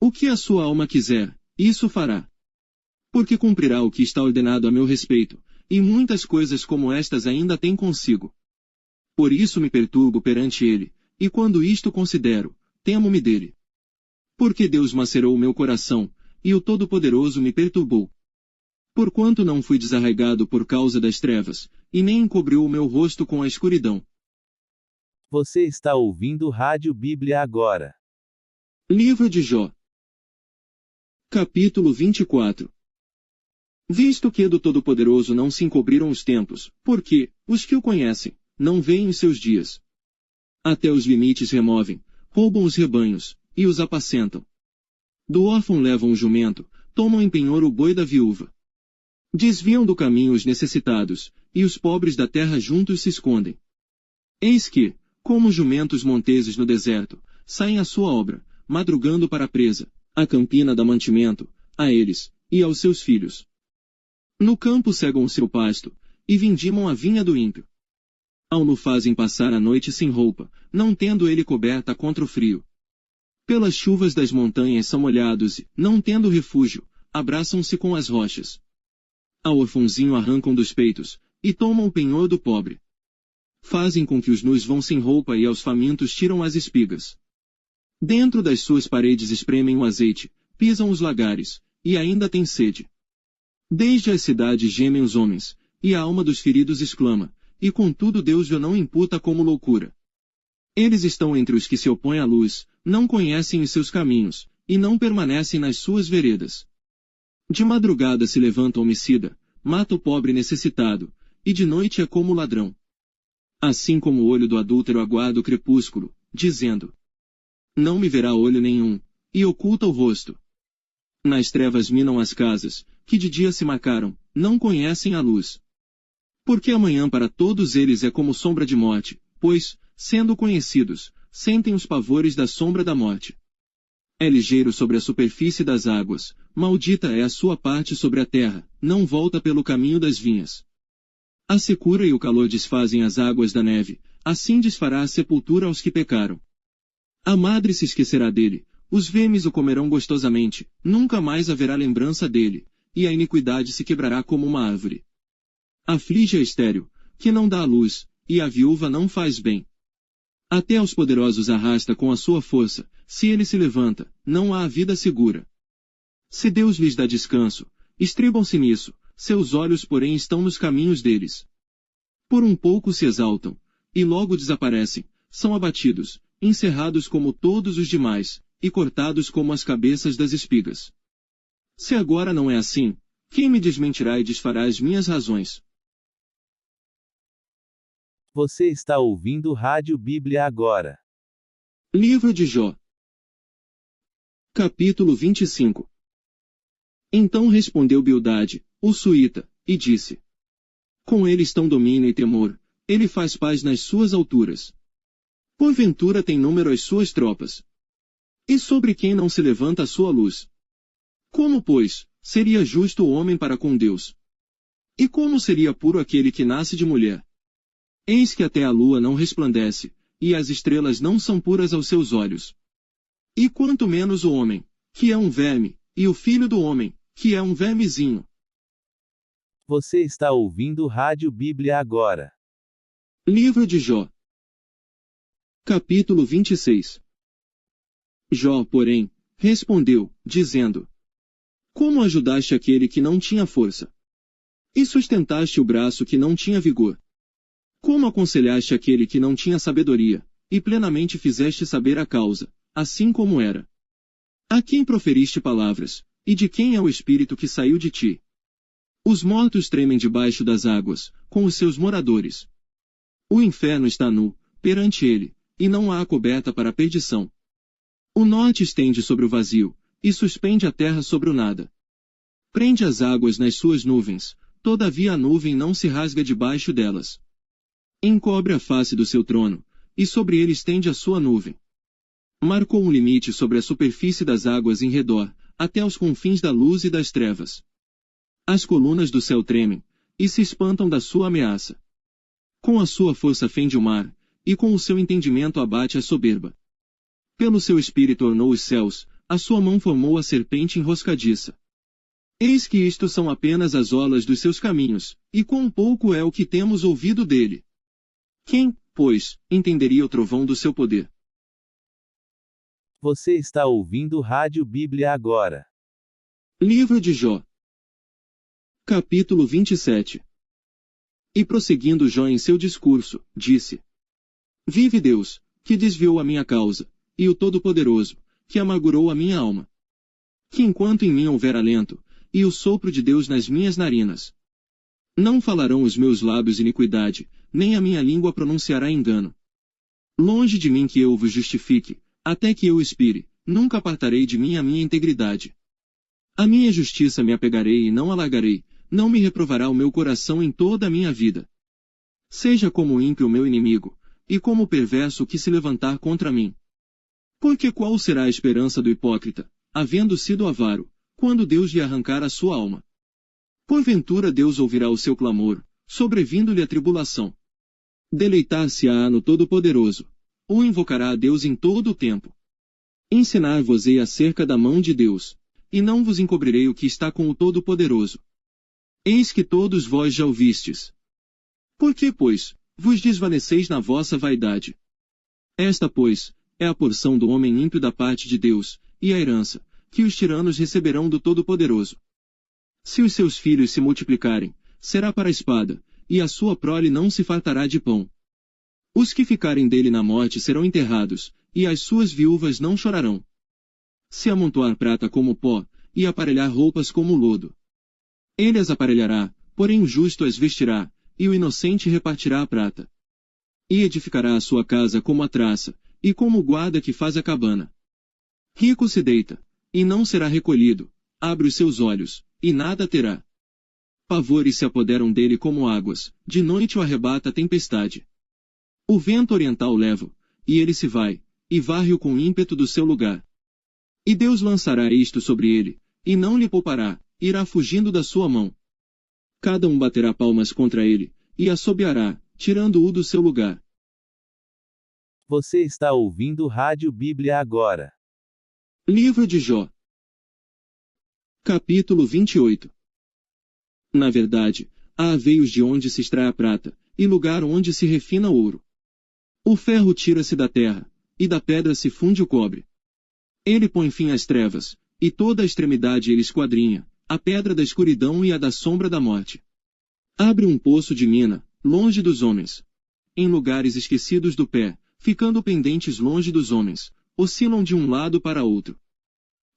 O que a sua alma quiser, isso fará. Porque cumprirá o que está ordenado a meu respeito, e muitas coisas como estas ainda tem consigo. Por isso me perturbo perante ele, e quando isto considero, temo-me dele. Porque Deus macerou o meu coração, e o Todo-Poderoso me perturbou. Porquanto não fui desarraigado por causa das trevas, e nem encobriu o meu rosto com a escuridão. Você está ouvindo Rádio Bíblia agora. Livro de Jó. Capítulo 24. Visto que do Todo-Poderoso não se encobriram os tempos, porque, os que o conhecem, não veem os seus dias. Até os limites removem, roubam os rebanhos, e os apacentam. Do órfão levam o jumento, tomam em penhor o boi da viúva. Desviam do caminho os necessitados, e os pobres da terra juntos se escondem. Eis que, como jumentos monteses no deserto, saem à sua obra, madrugando para a presa, a campina dá mantimento, a eles, e aos seus filhos. No campo cegam o seu pasto, e vindimam a vinha do ímpio. Ao no fazem passar a noite sem roupa, não tendo ele coberta contra o frio. Pelas chuvas das montanhas são molhados e, não tendo refúgio, abraçam-se com as rochas. Ao orfãozinho arrancam dos peitos, e tomam o penhor do pobre. Fazem com que os nus vão sem roupa e aos famintos tiram as espigas. Dentro das suas paredes espremem o azeite, pisam os lagares, e ainda têm sede. Desde as cidades gemem os homens, e a alma dos feridos exclama, e contudo Deus o não imputa como loucura. Eles estão entre os que se opõem à luz, não conhecem os seus caminhos, e não permanecem nas suas veredas. De madrugada se levanta o homicida, mata o pobre necessitado, e de noite é como o ladrão. Assim como o olho do adúltero aguarda o crepúsculo, dizendo: não me verá olho nenhum, e oculta o rosto. Nas trevas minam as casas, que de dia se marcaram, não conhecem a luz. Porque amanhã para todos eles é como sombra de morte, pois, sendo conhecidos, sentem os pavores da sombra da morte. É ligeiro sobre a superfície das águas, maldita é a sua parte sobre a terra, não volta pelo caminho das vinhas. A secura e o calor desfazem as águas da neve, assim desfará a sepultura aos que pecaram. A madre se esquecerá dele, os vermes o comerão gostosamente, nunca mais haverá lembrança dele, e a iniquidade se quebrará como uma árvore. Aflige a estéril, que não dá a luz, e a viúva não faz bem. Até aos poderosos arrasta com a sua força, se ele se levanta, não há vida segura. Se Deus lhes dá descanso, estribam-se nisso, seus olhos porém estão nos caminhos deles. Por um pouco se exaltam, e logo desaparecem, são abatidos, encerrados como todos os demais, e cortados como as cabeças das espigas. Se agora não é assim, quem me desmentirá e desfará as minhas razões? Você está ouvindo Rádio Bíblia agora. Livro de Jó. Capítulo 25. Então respondeu Bildade, o suíta, e disse: com ele estão domínio e temor, ele faz paz nas suas alturas. Porventura tem número as suas tropas. E sobre quem não se levanta a sua luz? Como, pois, seria justo o homem para com Deus? E como seria puro aquele que nasce de mulher? Eis que até a lua não resplandece, e as estrelas não são puras aos seus olhos. E quanto menos o homem, que é um verme, e o filho do homem, que é um vermezinho. Você está ouvindo Rádio Bíblia agora. Livro de Jó. Capítulo 26. Jó, porém, respondeu, dizendo: como ajudaste aquele que não tinha força? E sustentaste o braço que não tinha vigor? Como aconselhaste aquele que não tinha sabedoria, e plenamente fizeste saber a causa, assim como era? A quem proferiste palavras, e de quem é o espírito que saiu de ti? Os mortos tremem debaixo das águas, com os seus moradores. O inferno está nu, perante ele, e não há coberta para a perdição. O norte estende sobre o vazio, e suspende a terra sobre o nada. Prende as águas nas suas nuvens, todavia a nuvem não se rasga debaixo delas. Encobre a face do seu trono, e sobre ele estende a sua nuvem. Marcou um limite sobre a superfície das águas em redor, até os confins da luz e das trevas. As colunas do céu tremem, e se espantam da sua ameaça. Com a sua força fende o mar, e com o seu entendimento abate a soberba. Pelo seu espírito ornou os céus, a sua mão formou a serpente enroscadiça. Eis que isto são apenas as olas dos seus caminhos, e quão pouco é o que temos ouvido dele. Quem, pois, entenderia o trovão do seu poder? Você está ouvindo Rádio Bíblia agora. Livro de Jó. Capítulo 27. E prosseguindo Jó em seu discurso, disse: vive Deus, que desviou a minha causa, e o Todo-Poderoso, que amargurou a minha alma. Que enquanto em mim houver alento, e o sopro de Deus nas minhas narinas, não falarão os meus lábios iniquidade, nem a minha língua pronunciará engano. Longe de mim que eu vos justifique, até que eu expire, nunca apartarei de mim a minha integridade. A minha justiça me apegarei e não alargarei, não me reprovará o meu coração em toda a minha vida. Seja como o ímpio meu inimigo, e como o perverso que se levantar contra mim. Porque qual será a esperança do hipócrita, havendo sido avaro, quando Deus lhe arrancar a sua alma? Porventura Deus ouvirá o seu clamor, sobrevindo-lhe a tribulação. Deleitar-se-á no Todo-Poderoso, ou invocará a Deus em todo o tempo. Ensinar-vos-ei acerca da mão de Deus, e não vos encobrirei o que está com o Todo-Poderoso. Eis que todos vós já ouvistes. Por que, pois, vos desvaneceis na vossa vaidade? Esta, pois, é a porção do homem ímpio da parte de Deus, e a herança, que os tiranos receberão do Todo-Poderoso. Se os seus filhos se multiplicarem, será para a espada, e a sua prole não se fartará de pão. Os que ficarem dele na morte serão enterrados, e as suas viúvas não chorarão. Se amontoar prata como pó, e aparelhar roupas como lodo. Ele as aparelhará, porém o justo as vestirá, e o inocente repartirá a prata. E edificará a sua casa como a traça, e como o guarda que faz a cabana. Rico se deita, e não será recolhido, abre os seus olhos, e nada terá. Pavores se apoderam dele como águas, de noite o arrebata a tempestade. O vento oriental leva-o, e ele se vai, e varre-o com ímpeto do seu lugar. E Deus lançará isto sobre ele, e não lhe poupará, irá fugindo da sua mão. Cada um baterá palmas contra ele, e assobiará, tirando-o do seu lugar. Você está ouvindo Rádio Bíblia agora. Livro de Jó. Capítulo 28. Na verdade, há veios de onde se extrai a prata, e lugar onde se refina o ouro. O ferro tira-se da terra, e da pedra se funde o cobre. Ele põe fim às trevas, e toda a extremidade ele esquadrinha, a pedra da escuridão e a da sombra da morte. Abre um poço de mina, longe dos homens. Em lugares esquecidos do pé, ficando pendentes longe dos homens, oscilam de um lado para outro.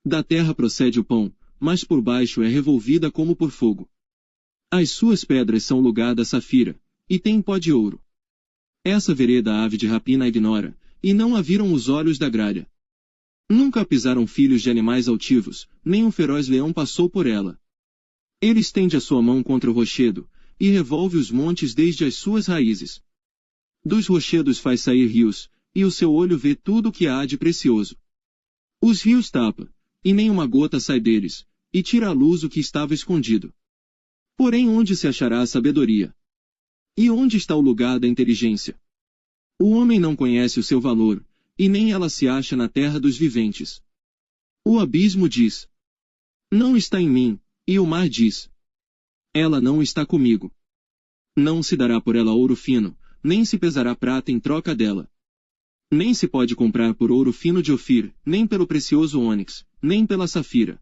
Da terra procede o pão, mas por baixo é revolvida como por fogo. As suas pedras são lugar da safira, e tem pó de ouro. Essa vereda a ave de rapina ignora, e não a viram os olhos da gralha. Nunca pisaram filhos de animais altivos, nem um feroz leão passou por ela. Ele estende a sua mão contra o rochedo, e revolve os montes desde as suas raízes. Dos rochedos faz sair rios, e o seu olho vê tudo o que há de precioso. Os rios tapa, e nem uma gota sai deles, e tira à luz o que estava escondido. Porém onde se achará a sabedoria? E onde está o lugar da inteligência? O homem não conhece o seu valor, e nem ela se acha na terra dos viventes. O abismo diz: não está em mim, e o mar diz: ela não está comigo. Não se dará por ela ouro fino, nem se pesará prata em troca dela. Nem se pode comprar por ouro fino de Ofir, nem pelo precioso ônix, nem pela safira.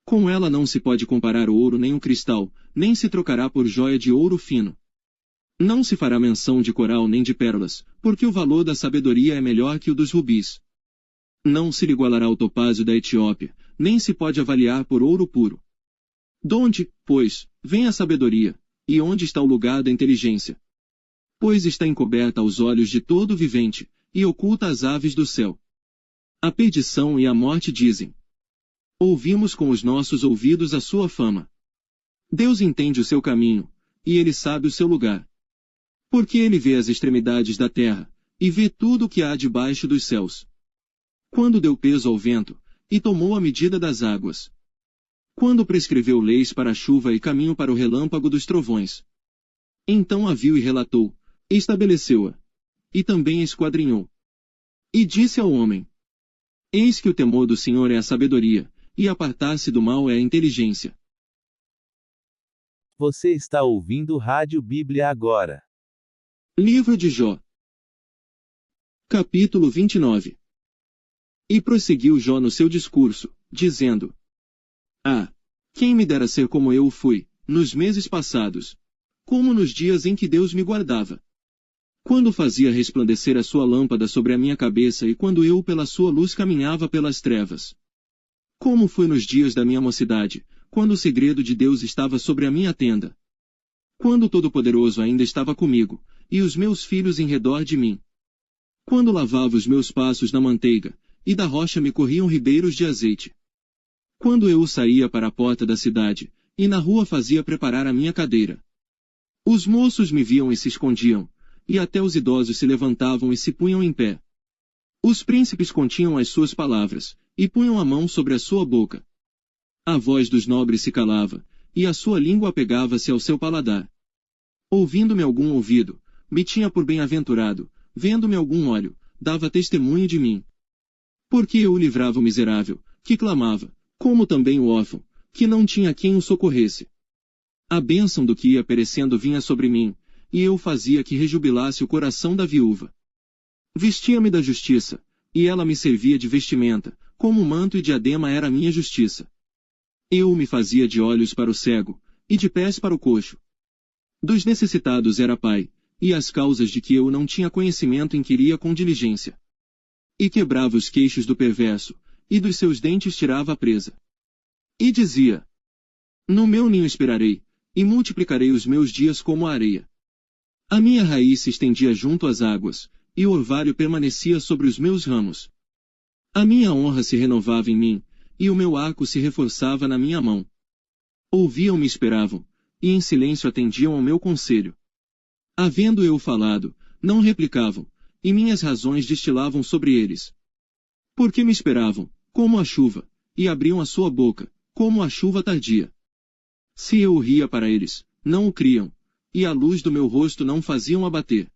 Com ela não se pode comparar o ouro nem o cristal, nem se trocará por joia de ouro fino. Não se fará menção de coral nem de pérolas, porque o valor da sabedoria é melhor que o dos rubis. Não se lhe igualará o topázio da Etiópia, nem se pode avaliar por ouro puro. Donde, pois, vem a sabedoria, e onde está o lugar da inteligência? Pois está encoberta aos olhos de todo vivente, e oculta às aves do céu. A perdição e a morte dizem: ouvimos com os nossos ouvidos a sua fama. Deus entende o seu caminho, e ele sabe o seu lugar. Porque ele vê as extremidades da terra, e vê tudo o que há debaixo dos céus. Quando deu peso ao vento, e tomou a medida das águas. Quando prescreveu leis para a chuva e caminho para o relâmpago dos trovões. Então a viu e relatou, estabeleceu-a. E também a esquadrinhou. E disse ao homem: eis que o temor do Senhor é a sabedoria, e apartar-se do mal é a inteligência. Você está ouvindo Rádio Bíblia agora. Livro de Jó. Capítulo 29. E prosseguiu Jó no seu discurso, dizendo: ah, quem me dera ser como eu fui, nos meses passados, como nos dias em que Deus me guardava. Quando fazia resplandecer a sua lâmpada sobre a minha cabeça e quando eu pela sua luz caminhava pelas trevas. Como foi nos dias da minha mocidade, quando o segredo de Deus estava sobre a minha tenda. Quando o Todo-Poderoso ainda estava comigo, e os meus filhos em redor de mim. Quando lavava os meus passos na manteiga, e da rocha me corriam ribeiros de azeite. Quando eu saía para a porta da cidade, e na rua fazia preparar a minha cadeira, os moços me viam e se escondiam, e até os idosos se levantavam e se punham em pé. Os príncipes continham as suas palavras, e punham a mão sobre a sua boca. A voz dos nobres se calava, e a sua língua apegava-se ao seu paladar. Ouvindo-me algum ouvido, me tinha por bem-aventurado, vendo-me algum olho, dava testemunho de mim. Porque eu livrava o miserável, que clamava, como também o órfão, que não tinha quem o socorresse. A bênção do que ia perecendo vinha sobre mim, e eu fazia que rejubilasse o coração da viúva. Vestia-me da justiça, e ela me servia de vestimenta, como manto e diadema era a minha justiça. Eu me fazia de olhos para o cego, e de pés para o coxo. Dos necessitados era pai, e as causas de que eu não tinha conhecimento inquiria com diligência. E quebrava os queixos do perverso, e dos seus dentes tirava a presa. E dizia: no meu ninho esperarei, e multiplicarei os meus dias como a areia. A minha raiz se estendia junto às águas, e o orvalho permanecia sobre os meus ramos. A minha honra se renovava em mim, e o meu arco se reforçava na minha mão. Ouviam-me e esperavam, e em silêncio atendiam ao meu conselho. Havendo eu falado, não replicavam, e minhas razões destilavam sobre eles. Porque me esperavam, como a chuva, e abriam a sua boca, como a chuva tardia. Se eu ria para eles, não o criam, e a luz do meu rosto não faziam abater.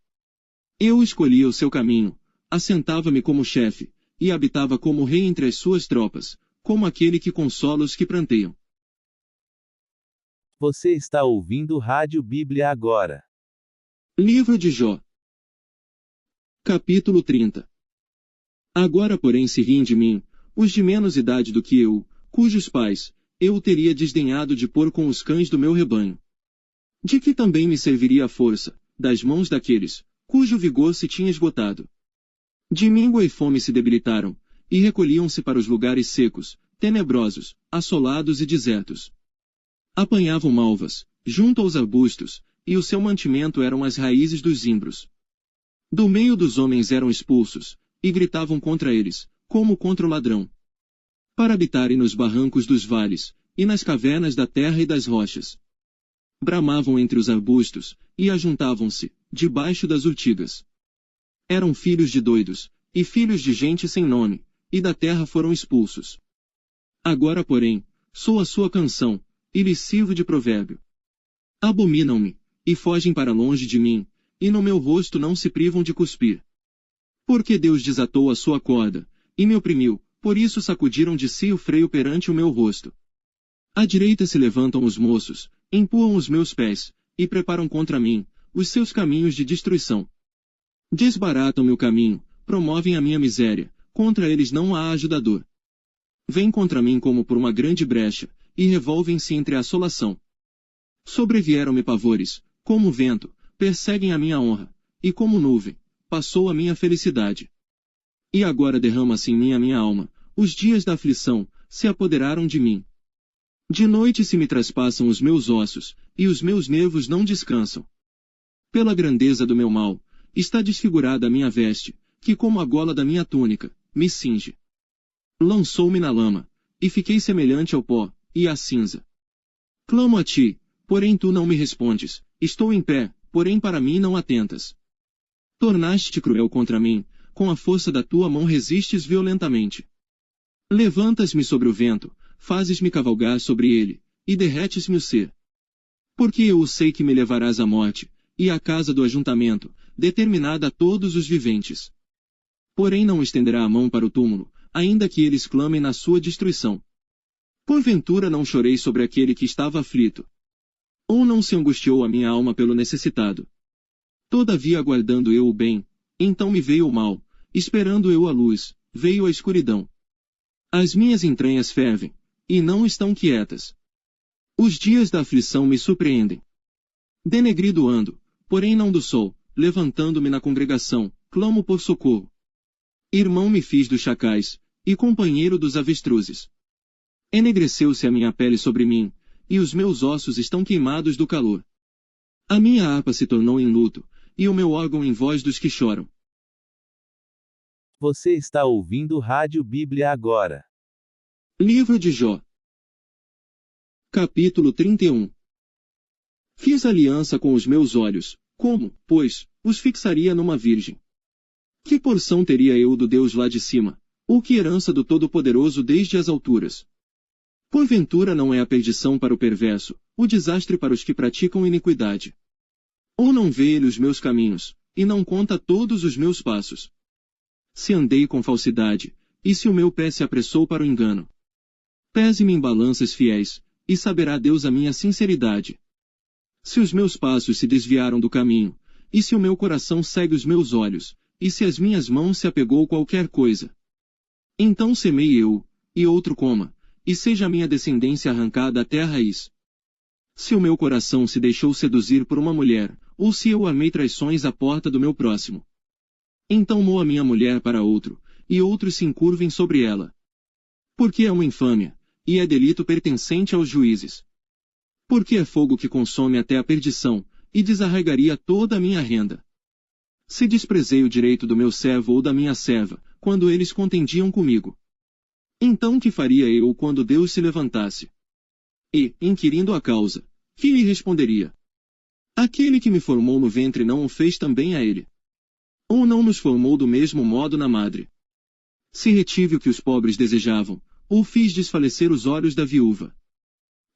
Eu escolhia o seu caminho, assentava-me como chefe, e habitava como rei entre as suas tropas, como aquele que consola os que pranteiam. Você está ouvindo Rádio Bíblia agora. Livro de Jó. Capítulo 30. Agora porém se riem de mim, os de menos idade do que eu, cujos pais, eu teria desdenhado de pôr com os cães do meu rebanho. De que também me serviria a força, das mãos daqueles, cujo vigor se tinha esgotado. De míngua e fome se debilitaram, e recolhiam-se para os lugares secos, tenebrosos, assolados e desertos. Apanhavam malvas, junto aos arbustos, e o seu mantimento eram as raízes dos zimbros. Do meio dos homens eram expulsos, e gritavam contra eles, como contra o ladrão. Para habitarem nos barrancos dos vales, e nas cavernas da terra e das rochas. Bramavam entre os arbustos, e ajuntavam-se, debaixo das urtigas. Eram filhos de doidos, e filhos de gente sem nome, e da terra foram expulsos. Agora, porém, sou a sua canção, e lhes sirvo de provérbio. Abominam-me, e fogem para longe de mim, e no meu rosto não se privam de cuspir. Porque Deus desatou a sua corda, e me oprimiu, por isso sacudiram de si o freio perante o meu rosto. À direita se levantam os moços, empurram os meus pés, e preparam contra mim, os seus caminhos de destruição. Desbaratam-me o caminho, promovem a minha miséria, contra eles não há ajudador. Vêm contra mim como por uma grande brecha, e revolvem-se entre a assolação. Sobrevieram-me pavores, como vento, perseguem a minha honra, e como nuvem, passou a minha felicidade. E agora derrama-se em mim a minha alma, os dias da aflição, se apoderaram de mim. De noite se me traspassam os meus ossos, e os meus nervos não descansam. Pela grandeza do meu mal, está desfigurada a minha veste, que como a gola da minha túnica, me cinge. Lançou-me na lama, e fiquei semelhante ao pó, e à cinza. Clamo a ti, porém tu não me respondes, estou em pé, porém para mim não atentas. Tornaste-te cruel contra mim, com a força da tua mão resistes violentamente. Levantas-me sobre o vento, fazes-me cavalgar sobre ele, e derretes-me o ser. Porque eu sei que me levarás à morte, e à casa do ajuntamento, determinada a todos os viventes. Porém não estenderá a mão para o túmulo, ainda que eles clamem na sua destruição. Porventura não chorei sobre aquele que estava aflito. Ou não se angustiou a minha alma pelo necessitado. Todavia aguardando eu o bem, então me veio o mal, esperando eu a luz, veio a escuridão. As minhas entranhas fervem, e não estão quietas. Os dias da aflição me surpreendem. Denegrido ando, porém não do sol, levantando-me na congregação, clamo por socorro. Irmão me fiz dos chacais, e companheiro dos avestruzes. Enegreceu-se a minha pele sobre mim, e os meus ossos estão queimados do calor. A minha harpa se tornou em luto, e o meu órgão em voz dos que choram. Você está ouvindo Rádio Bíblia agora. Livro de Jó. Capítulo 31. Fiz aliança com os meus olhos, como, pois, os fixaria numa virgem? Que porção teria eu do Deus lá de cima, ou que herança do Todo-Poderoso desde as alturas? Porventura não é a perdição para o perverso, o desastre para os que praticam iniquidade? Ou não vê ele os meus caminhos, e não conta todos os meus passos? Se andei com falsidade, e se o meu pé se apressou para o engano? Pese-me em balanças fiéis, e saberá Deus a minha sinceridade. Se os meus passos se desviaram do caminho, e se o meu coração segue os meus olhos, e se as minhas mãos se apegou qualquer coisa, então semei eu, e outro coma, e seja a minha descendência arrancada até a raiz. Se o meu coração se deixou seduzir por uma mulher, ou se eu amei traições à porta do meu próximo, então moa minha mulher para outro, e outros se encurvem sobre ela. Porque é uma infâmia, e é delito pertencente aos juízes. Porque é fogo que consome até a perdição, e desarraigaria toda a minha renda. Se desprezei o direito do meu servo ou da minha serva, quando eles contendiam comigo, então que faria eu quando Deus se levantasse? E, inquirindo a causa, que lhe responderia? Aquele que me formou no ventre não o fez também a ele? Ou não nos formou do mesmo modo na madre? Se retive o que os pobres desejavam, ou fiz desfalecer os olhos da viúva?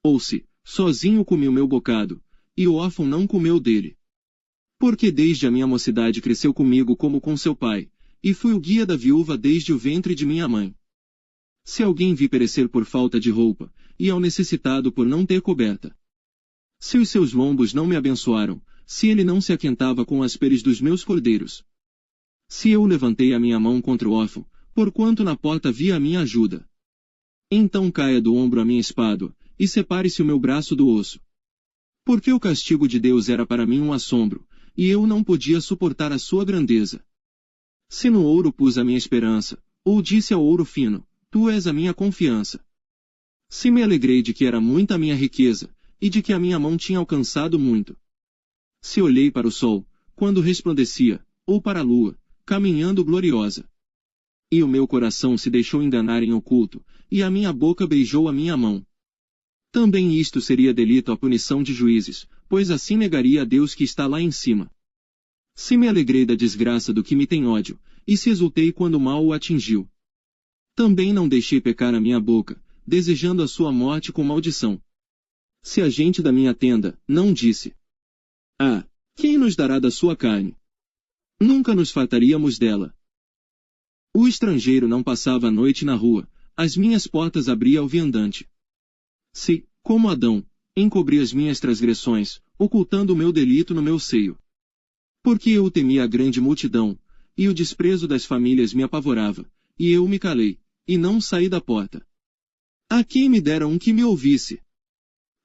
Ou se, sozinho comi o meu bocado, e o órfão não comeu dele? Porque desde a minha mocidade cresceu comigo como com seu pai, e fui o guia da viúva desde o ventre de minha mãe. Se alguém vi perecer por falta de roupa, e ao necessitado por não ter coberta. Se os seus lombos não me abençoaram, se ele não se aquentava com as peles dos meus cordeiros. Se eu levantei a minha mão contra o órfão, porquanto na porta vi a minha ajuda. Então caia do ombro a minha espádua, e separe-se o meu braço do osso. Porque o castigo de Deus era para mim um assombro, e eu não podia suportar a sua grandeza. Se no ouro pus a minha esperança, ou disse ao ouro fino, tu és a minha confiança. Se me alegrei de que era muita a minha riqueza, e de que a minha mão tinha alcançado muito. Se olhei para o sol, quando resplandecia, ou para a lua, caminhando gloriosa. E o meu coração se deixou enganar em oculto, e a minha boca beijou a minha mão. Também isto seria delito à punição de juízes, pois assim negaria a Deus que está lá em cima. Se me alegrei da desgraça do que me tem ódio, e se exultei quando o mal o atingiu. Também não deixei pecar a minha boca, desejando a sua morte com maldição. Se a gente da minha tenda, não disse: ah, quem nos dará da sua carne? Nunca nos fartaríamos dela. O estrangeiro não passava a noite na rua, as minhas portas abria ao viandante. Se, como Adão, encobri as minhas transgressões, ocultando o meu delito no meu seio. Porque eu temia a grande multidão, e o desprezo das famílias me apavorava, e eu me calei, e não saí da porta. A quem me dera um que me ouvisse?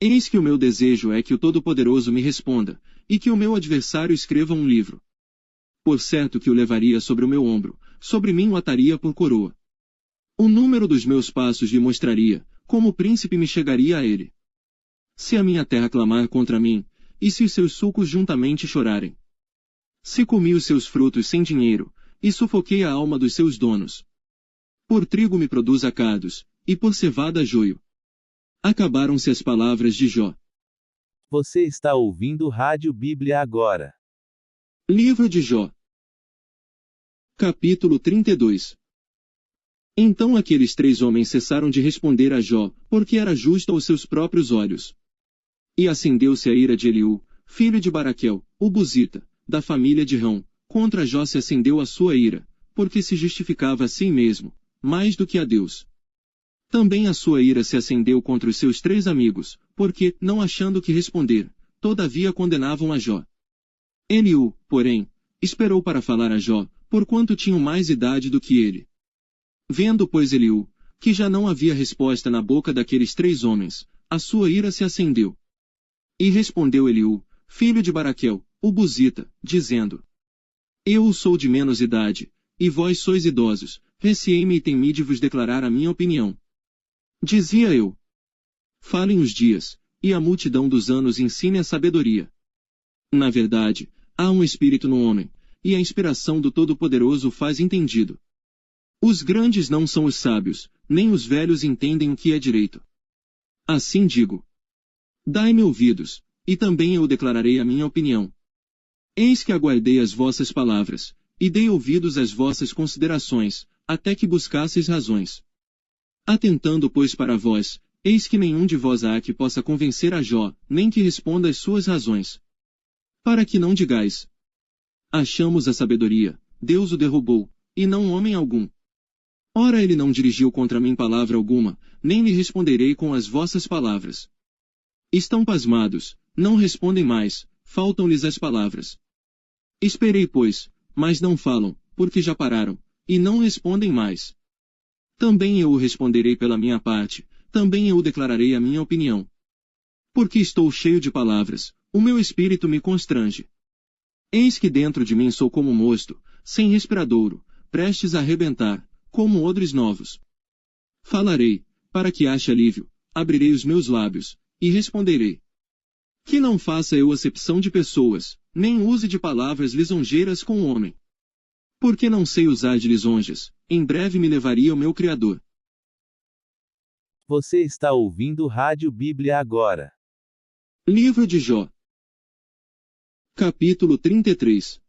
Eis que o meu desejo é que o Todo-Poderoso me responda, e que o meu adversário escreva um livro. Por certo que o levaria sobre o meu ombro, sobre mim o ataria por coroa. O número dos meus passos lhe mostraria, como o príncipe me chegaria a ele. Se a minha terra clamar contra mim, e se os seus sucos juntamente chorarem. Se comi os seus frutos sem dinheiro, e sufoquei a alma dos seus donos. Por trigo me produz acados, e por cevada joio. Acabaram-se as palavras de Jó. Você está ouvindo Rádio Bíblia agora. Livro de Jó. Capítulo 32. Então aqueles 3 homens cessaram de responder a Jó, porque era justo aos seus próprios olhos. E acendeu-se a ira de Eliú, filho de Baraquel, o buzita, da família de Rão, contra Jó se acendeu a sua ira, porque se justificava a si mesmo, mais do que a Deus. Também a sua ira se acendeu contra os seus 3 amigos, porque, não achando o que responder, todavia condenavam a Jó. Eliú, porém, esperou para falar a Jó, porquanto tinham mais idade do que ele. Vendo, pois, Eliú, que já não havia resposta na boca daqueles 3 homens, a sua ira se acendeu. E respondeu Eliú, filho de Baraquel, o buzita, dizendo: Eu sou de menos idade, e vós sois idosos, receei-me e temi de vos declarar a minha opinião. Dizia eu: Falem os dias, e a multidão dos anos ensine a sabedoria. Na verdade, há um espírito no homem, e a inspiração do Todo-Poderoso o faz entendido. Os grandes não são os sábios, nem os velhos entendem o que é direito. Assim digo. Dai-me ouvidos, e também eu declararei a minha opinião. Eis que aguardei as vossas palavras, e dei ouvidos às vossas considerações, até que buscasseis razões. Atentando, pois, para vós, eis que nenhum de vós há que possa convencer a Jó, nem que responda às suas razões. Para que não digais: achamos a sabedoria, Deus o derrubou, e não homem algum. Ora, ele não dirigiu contra mim palavra alguma, nem lhe responderei com as vossas palavras. Estão pasmados, não respondem mais, faltam-lhes as palavras. Esperei, pois, mas não falam, porque já pararam, e não respondem mais. Também eu o responderei pela minha parte, também eu declararei a minha opinião. Porque estou cheio de palavras, o meu espírito me constrange. Eis que dentro de mim sou como mosto, sem respiradouro, prestes a arrebentar, como odres novos. Falarei, para que ache alívio, abrirei os meus lábios, e responderei. Que não faça eu acepção de pessoas, nem use de palavras lisonjeiras com o homem. Porque não sei usar de lisonjas, em breve me levaria o meu Criador. Você está ouvindo Rádio Bíblia agora. Livro de Jó. Capítulo 33.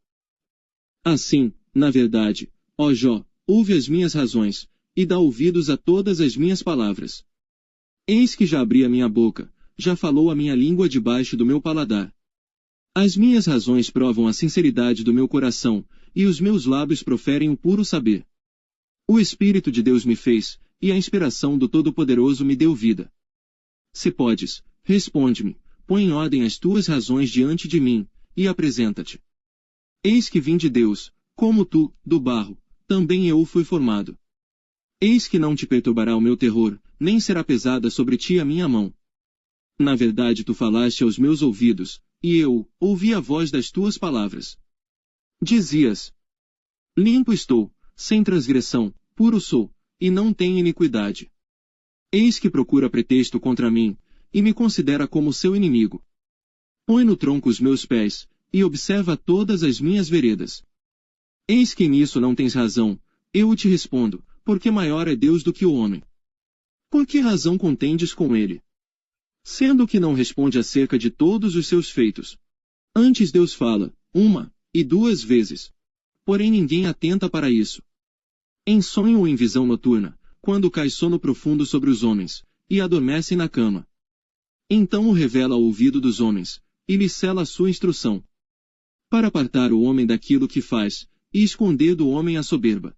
Assim, na verdade, ó Jó, ouve as minhas razões, e dá ouvidos a todas as minhas palavras. Eis que já abri a minha boca, já falou a minha língua debaixo do meu paladar. As minhas razões provam a sinceridade do meu coração, e os meus lábios proferem o puro saber. O Espírito de Deus me fez, e a inspiração do Todo-Poderoso me deu vida. Se podes, responde-me, põe em ordem as tuas razões diante de mim, e apresenta-te. Eis que vim de Deus, como tu, do barro, também eu fui formado. Eis que não te perturbará o meu terror, nem será pesada sobre ti a minha mão. Na verdade tu falaste aos meus ouvidos, e eu ouvi a voz das tuas palavras. Dizias: limpo estou, sem transgressão, puro sou, e não tenho iniquidade. Eis que procura pretexto contra mim, e me considera como seu inimigo. Põe no tronco os meus pés, e observa todas as minhas veredas. Eis que nisso não tens razão, eu te respondo, porque maior é Deus do que o homem. Por que razão contendes com ele? Sendo que não responde acerca de todos os seus feitos. Antes Deus fala, uma e duas vezes. Porém ninguém atenta para isso. Em sonho ou em visão noturna, quando cai sono profundo sobre os homens, e adormecem na cama. Então o revela ao ouvido dos homens, e lhe sela a sua instrução. Para apartar o homem daquilo que faz, e esconder do homem a soberba.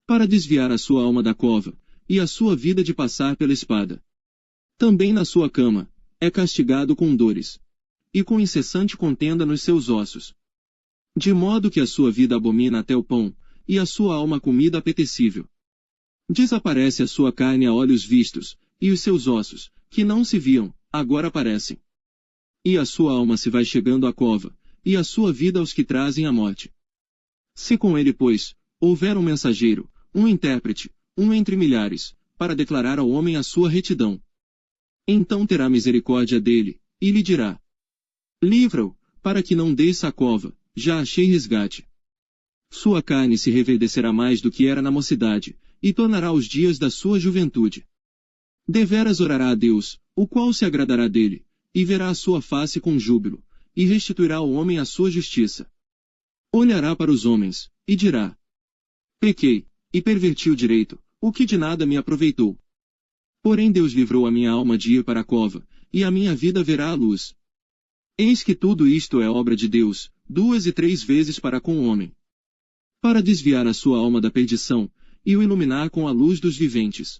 Para desviar a sua alma da cova, e a sua vida de passar pela espada. Também na sua cama, é castigado com dores. E com incessante contenda nos seus ossos. De modo que a sua vida abomina até o pão, e a sua alma comida apetecível. Desaparece a sua carne a olhos vistos, e os seus ossos, que não se viam, agora aparecem. E a sua alma se vai chegando à cova, e a sua vida aos que trazem a morte. Se com ele, pois, houver um mensageiro, um intérprete, um entre milhares, para declarar ao homem a sua retidão. Então terá misericórdia dele, e lhe dirá: livra-o, para que não desça a cova, já achei resgate. Sua carne se reverdecerá mais do que era na mocidade, e tornará os dias da sua juventude. Deveras orará a Deus, o qual se agradará dele, e verá a sua face com júbilo, e restituirá ao homem a sua justiça. Olhará para os homens, e dirá: pequei, e perverti o direito, o que de nada me aproveitou. Porém Deus livrou a minha alma de ir para a cova, e a minha vida verá a luz. Eis que tudo isto é obra de Deus, 2 e 3 vezes para com o homem. Para desviar a sua alma da perdição, e o iluminar com a luz dos viventes.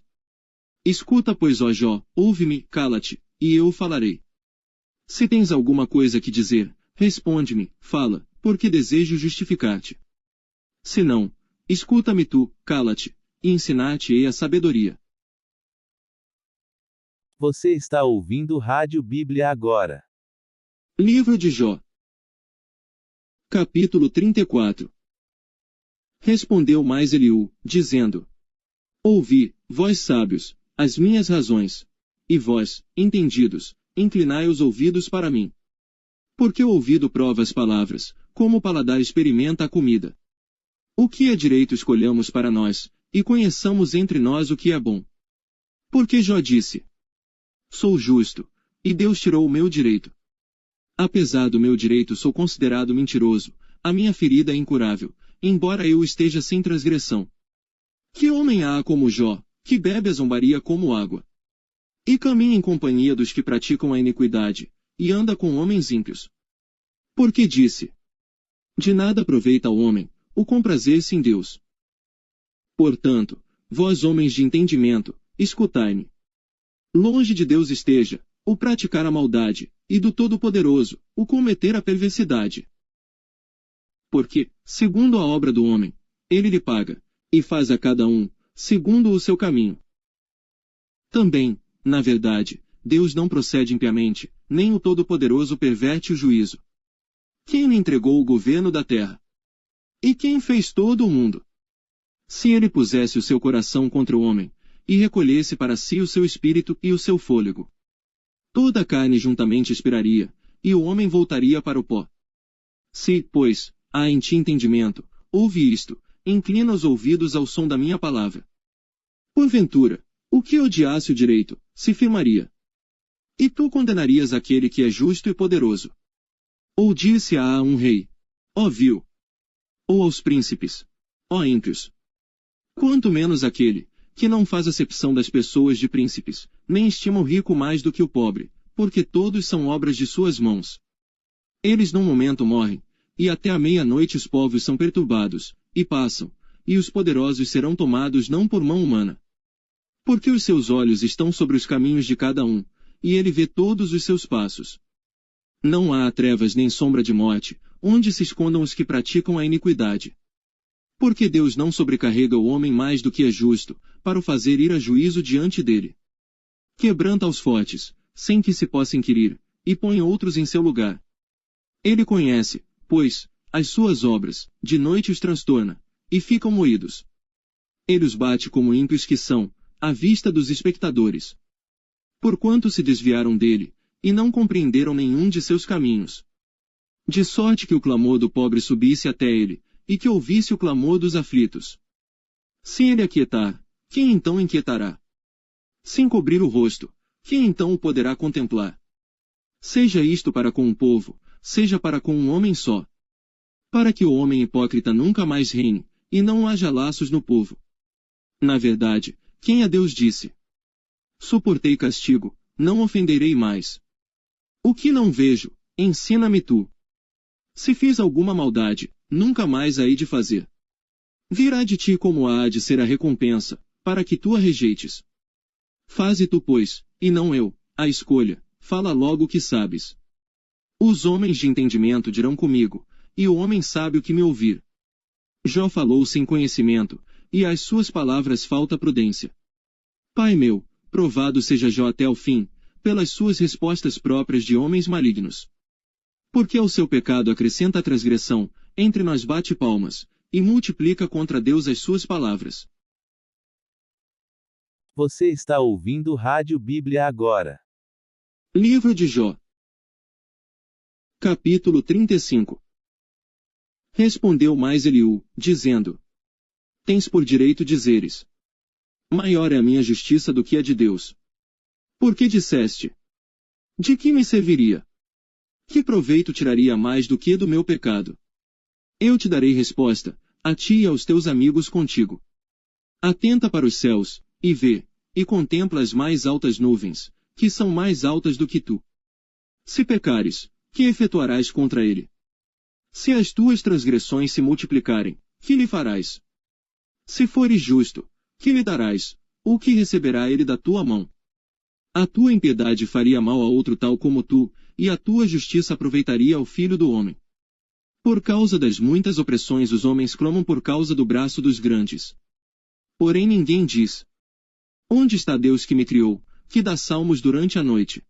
Escuta, pois, ó Jó, ouve-me, cala-te, e eu falarei. Se tens alguma coisa que dizer, responde-me, fala, porque desejo justificar-te. Se não, escuta-me tu, cala-te, e ensinar-te-ei a sabedoria. Você está ouvindo Rádio Bíblia agora. Livro de Jó. Capítulo 34. Respondeu mais Eliú, dizendo: ouvi, vós sábios, as minhas razões, e vós, entendidos, inclinai os ouvidos para mim. Porque o ouvido prova as palavras, como o paladar experimenta a comida. O que é direito escolhamos para nós, e conheçamos entre nós o que é bom. Porque Jó disse: sou justo, e Deus tirou o meu direito. Apesar do meu direito sou considerado mentiroso, a minha ferida é incurável, embora eu esteja sem transgressão. Que homem há como Jó, que bebe a zombaria como água? E caminha em companhia dos que praticam a iniquidade, e anda com homens ímpios. Porque disse: de nada aproveita ao homem o comprazer-se em Deus. Portanto, vós homens de entendimento, escutai-me. Longe de Deus esteja o praticar a maldade, e do Todo-Poderoso o cometer a perversidade. Porque, segundo a obra do homem, ele lhe paga, e faz a cada um, segundo o seu caminho. Também, na verdade, Deus não procede impiamente, nem o Todo-Poderoso perverte o juízo. Quem lhe entregou o governo da terra? E quem fez todo o mundo? Se ele pusesse o seu coração contra o homem, e recolhesse para si o seu espírito e o seu fôlego, toda a carne juntamente expiraria, e o homem voltaria para o pó. Se, pois, há em ti entendimento, ouve isto, inclina os ouvidos ao som da minha palavra. Porventura, o que odiasse o direito, se firmaria. E tu condenarias aquele que é justo e poderoso. Ou disse-a a um rei: ó vil. Ou aos príncipes: ó ímpios. Quanto menos aquele que não faz acepção das pessoas de príncipes, nem estima o rico mais do que o pobre, porque todos são obras de suas mãos. Eles num momento morrem, e até à meia-noite os povos são perturbados, e passam, e os poderosos serão tomados não por mão humana. Porque os seus olhos estão sobre os caminhos de cada um, e ele vê todos os seus passos. Não há trevas nem sombra de morte, onde se escondam os que praticam a iniquidade. Porque Deus não sobrecarrega o homem mais do que é justo, para o fazer ir a juízo diante dele. Quebranta aos fortes, sem que se possa inquirir, e põe outros em seu lugar. Ele conhece, pois, as suas obras, de noite os transtorna, e ficam moídos. Ele os bate como ímpios que são, à vista dos espectadores. Porquanto se desviaram dele, e não compreenderam nenhum de seus caminhos. De sorte que o clamor do pobre subisse até ele, e que ouvisse o clamor dos aflitos. Se ele aquietar, quem então inquietará? Se encobrir o rosto, quem então o poderá contemplar? Seja isto para com um povo, seja para com um homem só. Para que o homem hipócrita nunca mais reine, e não haja laços no povo. Na verdade, quem a Deus disse: suportei castigo, não ofenderei mais. O que não vejo, ensina-me tu. Se fiz alguma maldade, nunca mais a hei de fazer. Virá de ti como há de ser a recompensa, para que tu a rejeites. Faze tu, pois, e não eu, a escolha, fala logo o que sabes. Os homens de entendimento dirão comigo, e o homem sábio que me ouvir. Jó falou sem conhecimento, e às suas palavras falta prudência. Pai meu, provado seja Jó até o fim, pelas suas respostas próprias de homens malignos. Porque ao seu pecado acrescenta a transgressão, entre nós bate palmas, e multiplica contra Deus as suas palavras. Você está ouvindo Rádio Bíblia agora. Livro de Jó. Capítulo 35. Respondeu mais Eliú, dizendo: tens por direito dizeres: maior é a minha justiça do que a de Deus. Porque disseste: de que me serviria? Que proveito tiraria mais do que do meu pecado? Eu te darei resposta, a ti e aos teus amigos contigo. Atenta para os céus, e vê, e contempla as mais altas nuvens, que são mais altas do que tu. Se pecares, que efetuarás contra ele? Se as tuas transgressões se multiplicarem, que lhe farás? Se fores justo, que lhe darás? O que receberá ele da tua mão? A tua impiedade faria mal a outro tal como tu, e a tua justiça aproveitaria ao filho do homem. Por causa das muitas opressões os homens clamam por causa do braço dos grandes. Porém ninguém diz: onde está Deus que me criou, que dá salmos durante a noite?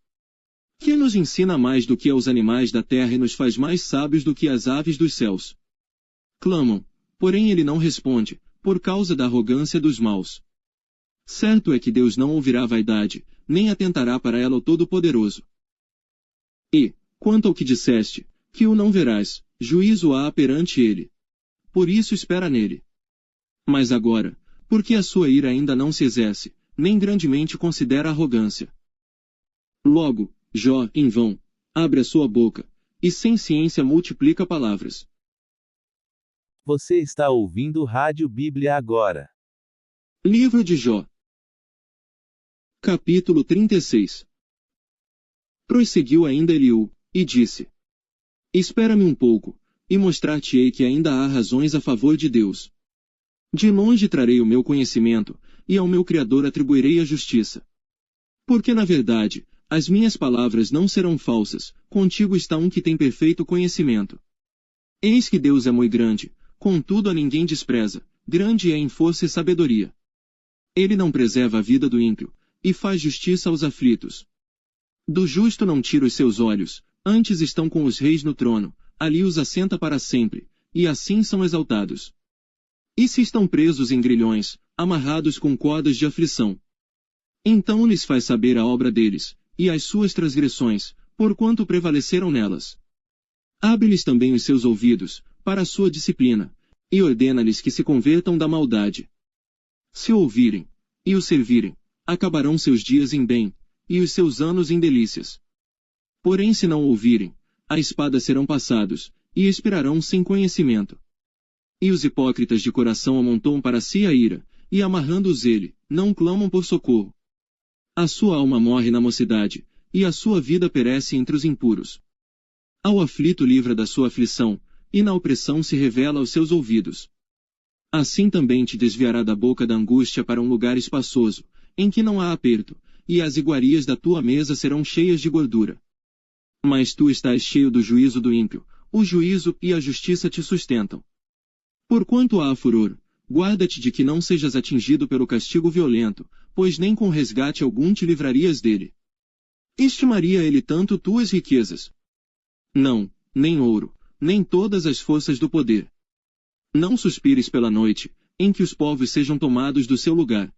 Que nos ensina mais do que aos animais da terra e nos faz mais sábios do que as aves dos céus? Clamam, porém ele não responde, por causa da arrogância dos maus. Certo é que Deus não ouvirá a vaidade, nem atentará para ela o Todo-Poderoso. E, quanto ao que disseste, que o não verás, juízo há perante ele. Por isso espera nele. Mas agora, porque a sua ira ainda não se exerce, nem grandemente considera arrogância. Logo, Jó, em vão, abre a sua boca, e sem ciência multiplica palavras. Você está ouvindo Rádio Bíblia agora. Livro de Jó. Capítulo 36. Prosseguiu ainda Eliú, e disse: Espera-me um pouco, e mostrar-te-ei que ainda há razões a favor de Deus. De longe trarei o meu conhecimento, e ao meu Criador atribuirei a justiça. Porque na verdade, as minhas palavras não serão falsas, contigo está um que tem perfeito conhecimento. Eis que Deus é muito grande, contudo a ninguém despreza, grande é em força e sabedoria. Ele não preserva a vida do ímpio, e faz justiça aos aflitos. Do justo não tira os seus olhos, antes estão com os reis no trono, ali os assenta para sempre, e assim são exaltados. E se estão presos em grilhões, amarrados com cordas de aflição? Então lhes faz saber a obra deles, e as suas transgressões, porquanto prevaleceram nelas. Abre-lhes também os seus ouvidos, para a sua disciplina, e ordena-lhes que se convertam da maldade. Se o ouvirem, e o servirem, acabarão seus dias em bem, e os seus anos em delícias. Porém se não ouvirem, a espada serão passados, e expirarão sem conhecimento. E os hipócritas de coração amontoam para si a ira, e amarrando-os ele, não clamam por socorro. A sua alma morre na mocidade, e a sua vida perece entre os impuros. Ao aflito livra da sua aflição, e na opressão se revela aos seus ouvidos. Assim também te desviará da boca da angústia para um lugar espaçoso, em que não há aperto, e as iguarias da tua mesa serão cheias de gordura. Mas tu estás cheio do juízo do ímpio, o juízo e a justiça te sustentam. Porquanto há furor, guarda-te de que não sejas atingido pelo castigo violento, pois nem com resgate algum te livrarias dele. Estimaria ele tanto tuas riquezas? Não, nem ouro, nem todas as forças do poder. Não suspires pela noite, em que os povos sejam tomados do seu lugar.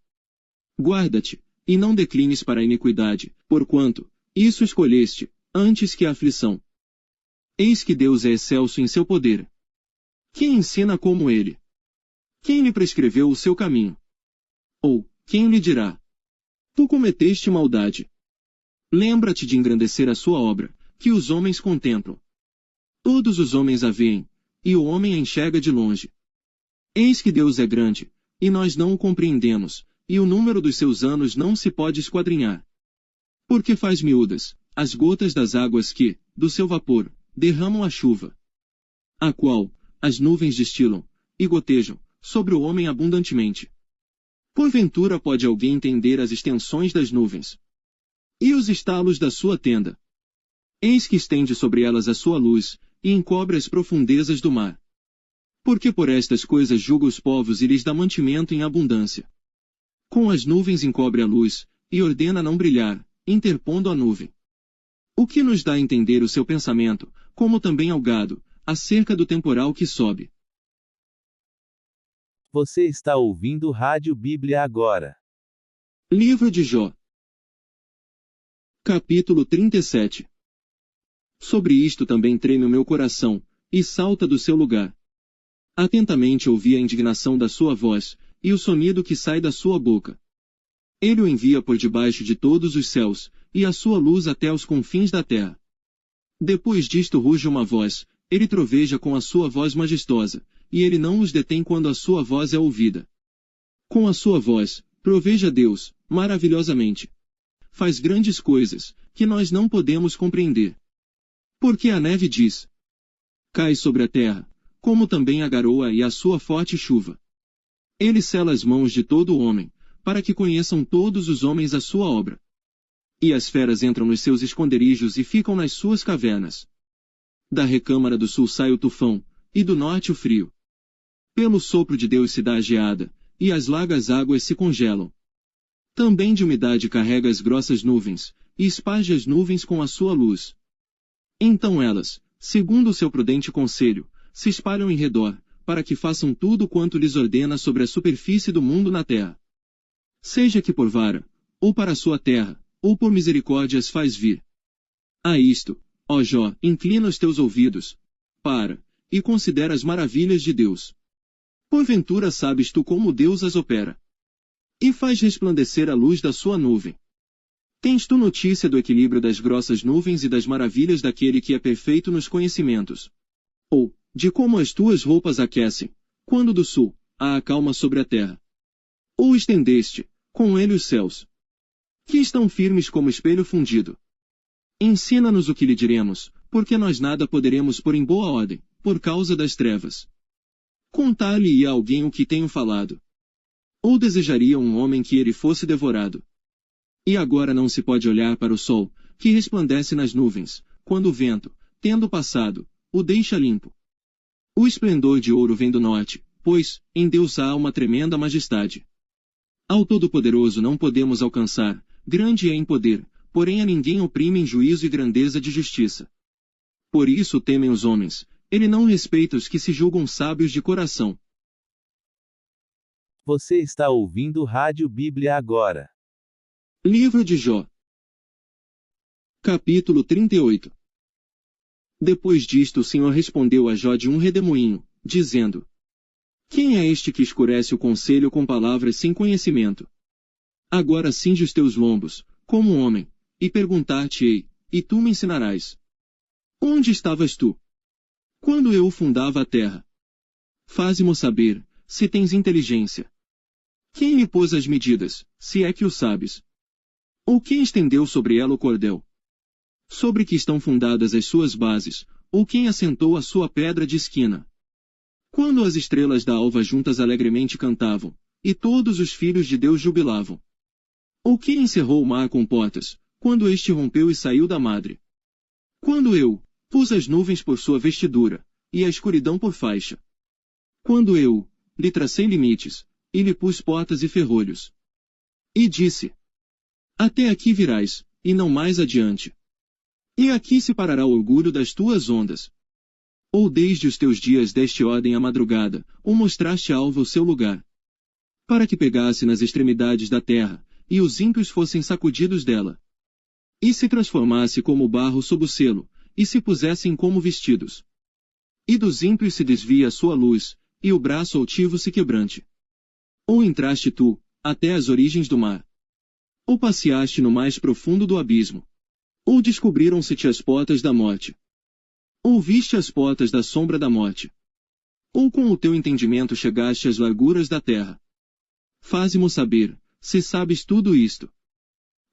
Guarda-te, e não declines para a iniquidade, porquanto, isso escolheste, antes que a aflição. Eis que Deus é excelso em seu poder. Quem ensina como ele? Quem lhe prescreveu o seu caminho? Ou, quem lhe dirá? Tu cometeste maldade. Lembra-te de engrandecer a sua obra, que os homens contemplam. Todos os homens a veem, e o homem a enxerga de longe. Eis que Deus é grande, e nós não o compreendemos, e o número dos seus anos não se pode esquadrinhar. Porque faz miúdas, as gotas das águas que, do seu vapor, derramam a chuva. A qual, as nuvens destilam, e gotejam, sobre o homem abundantemente. Porventura pode alguém entender as extensões das nuvens? E os estalos da sua tenda? Eis que estende sobre elas a sua luz, e encobre as profundezas do mar. Porque por estas coisas julga os povos e lhes dá mantimento em abundância. Com as nuvens encobre a luz, e ordena não brilhar, interpondo a nuvem. O que nos dá a entender o seu pensamento, como também ao gado, acerca do temporal que sobe. Você está ouvindo Rádio Bíblia agora. Livro de Jó. Capítulo 37. Sobre isto também treme o meu coração, e salta do seu lugar. Atentamente ouvi a indignação da sua voz, e o sonido que sai da sua boca. Ele o envia por debaixo de todos os céus, e a sua luz até os confins da terra. Depois disto ruge uma voz, ele troveja com a sua voz majestosa, e ele não os detém quando a sua voz é ouvida. Com a sua voz, troveja Deus, maravilhosamente. Faz grandes coisas, que nós não podemos compreender. Porque a neve diz: cai sobre a terra, como também a garoa e a sua forte chuva. Ele sela as mãos de todo homem, para que conheçam todos os homens a sua obra. E as feras entram nos seus esconderijos e ficam nas suas cavernas. Da recâmara do sul sai o tufão, e do norte o frio. Pelo sopro de Deus se dá a geada, e as largas águas se congelam. Também de umidade carrega as grossas nuvens, e esparge as nuvens com a sua luz. Então elas, segundo o seu prudente conselho, se espalham em redor, para que façam tudo quanto lhes ordena sobre a superfície do mundo na terra. Seja que por vara, ou para a sua terra, ou por misericórdia as faz vir. A isto, ó Jó, inclina os teus ouvidos, e considera as maravilhas de Deus. Porventura sabes tu como Deus as opera? e faz resplandecer a luz da sua nuvem. Tens tu notícia do equilíbrio das grossas nuvens e das maravilhas daquele que é perfeito nos conhecimentos? Ou, de como as tuas roupas aquecem, quando do sul, há a calma sobre a terra? Ou estendeste, com ele os céus, que estão firmes como espelho fundido? Ensina-nos o que lhe diremos, porque nós nada poderemos pôr em boa ordem, por causa das trevas. Contar-lhe-ia alguém o que tenho falado? Ou desejaria um homem que ele fosse devorado? E agora não se pode olhar para o sol, que resplandece nas nuvens, quando o vento, tendo passado, o deixa limpo. O esplendor de ouro vem do norte, pois, em Deus há uma tremenda majestade. Ao Todo-Poderoso não podemos alcançar, grande é em poder, porém a ninguém oprime em juízo e grandeza de justiça. Por isso temem os homens, ele não respeita os que se julgam sábios de coração. Você está ouvindo Rádio Bíblia agora. Livro de Jó. Capítulo 38. Depois disto o Senhor respondeu a Jó de um redemoinho, dizendo: Quem é este que escurece o conselho com palavras sem conhecimento? Agora cinge os teus lombos, como um homem, e perguntar-te-ei, e tu me ensinarás. Onde estavas tu, quando eu fundava a terra? Faze-mo saber, se tens inteligência. Quem lhe pôs as medidas, se é que o sabes? Ou quem estendeu sobre ela o cordel? Sobre que estão fundadas as suas bases, ou quem assentou a sua pedra de esquina? Quando as estrelas da alva juntas alegremente cantavam, e todos os filhos de Deus jubilavam. Ou quem encerrou o mar com portas, quando este rompeu e saiu da madre? Quando eu pus as nuvens por sua vestidura, e a escuridão por faixa. Quando eu lhe tracei limites, e lhe pus portas e ferrolhos. E disse: Até aqui virás, e não mais adiante. E aqui se parará o orgulho das tuas ondas. Ou desde os teus dias deste ordem à madrugada, ou mostraste à alva o seu lugar. Para que pegasse nas extremidades da terra, e os ímpios fossem sacudidos dela. E se transformasse como barro sob o selo, e se pusessem como vestidos. E dos ímpios se desvia a sua luz, e o braço altivo se quebrante. Ou entraste tu, até as origens do mar? Ou passeaste no mais profundo do abismo? Ou descobriram-se-te as portas da morte? Ou viste as portas da sombra da morte? Ou com o teu entendimento chegaste às larguras da terra? Faze-mo saber, se sabes tudo isto.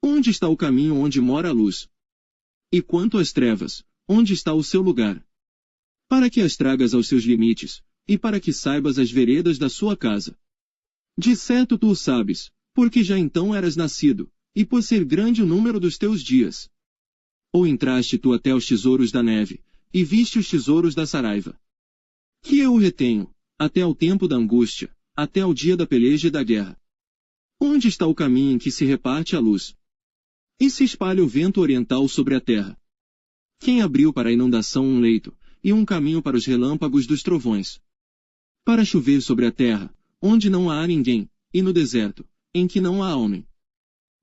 Onde está o caminho onde mora a luz? E quanto às trevas, onde está o seu lugar? Para que as tragas aos seus limites, e para que saibas as veredas da sua casa. De certo tu o sabes, porque já então eras nascido, e por ser grande o número dos teus dias. Ou entraste tu até os tesouros da neve, e viste os tesouros da saraiva. Que eu o retenho, até ao tempo da angústia, até ao dia da peleja e da guerra. Onde está o caminho em que se reparte a luz? E se espalha o vento oriental sobre a terra? Quem abriu para a inundação um leito, e um caminho para os relâmpagos dos trovões? Para chover sobre a terra, onde não há ninguém, e no deserto, em que não há homem.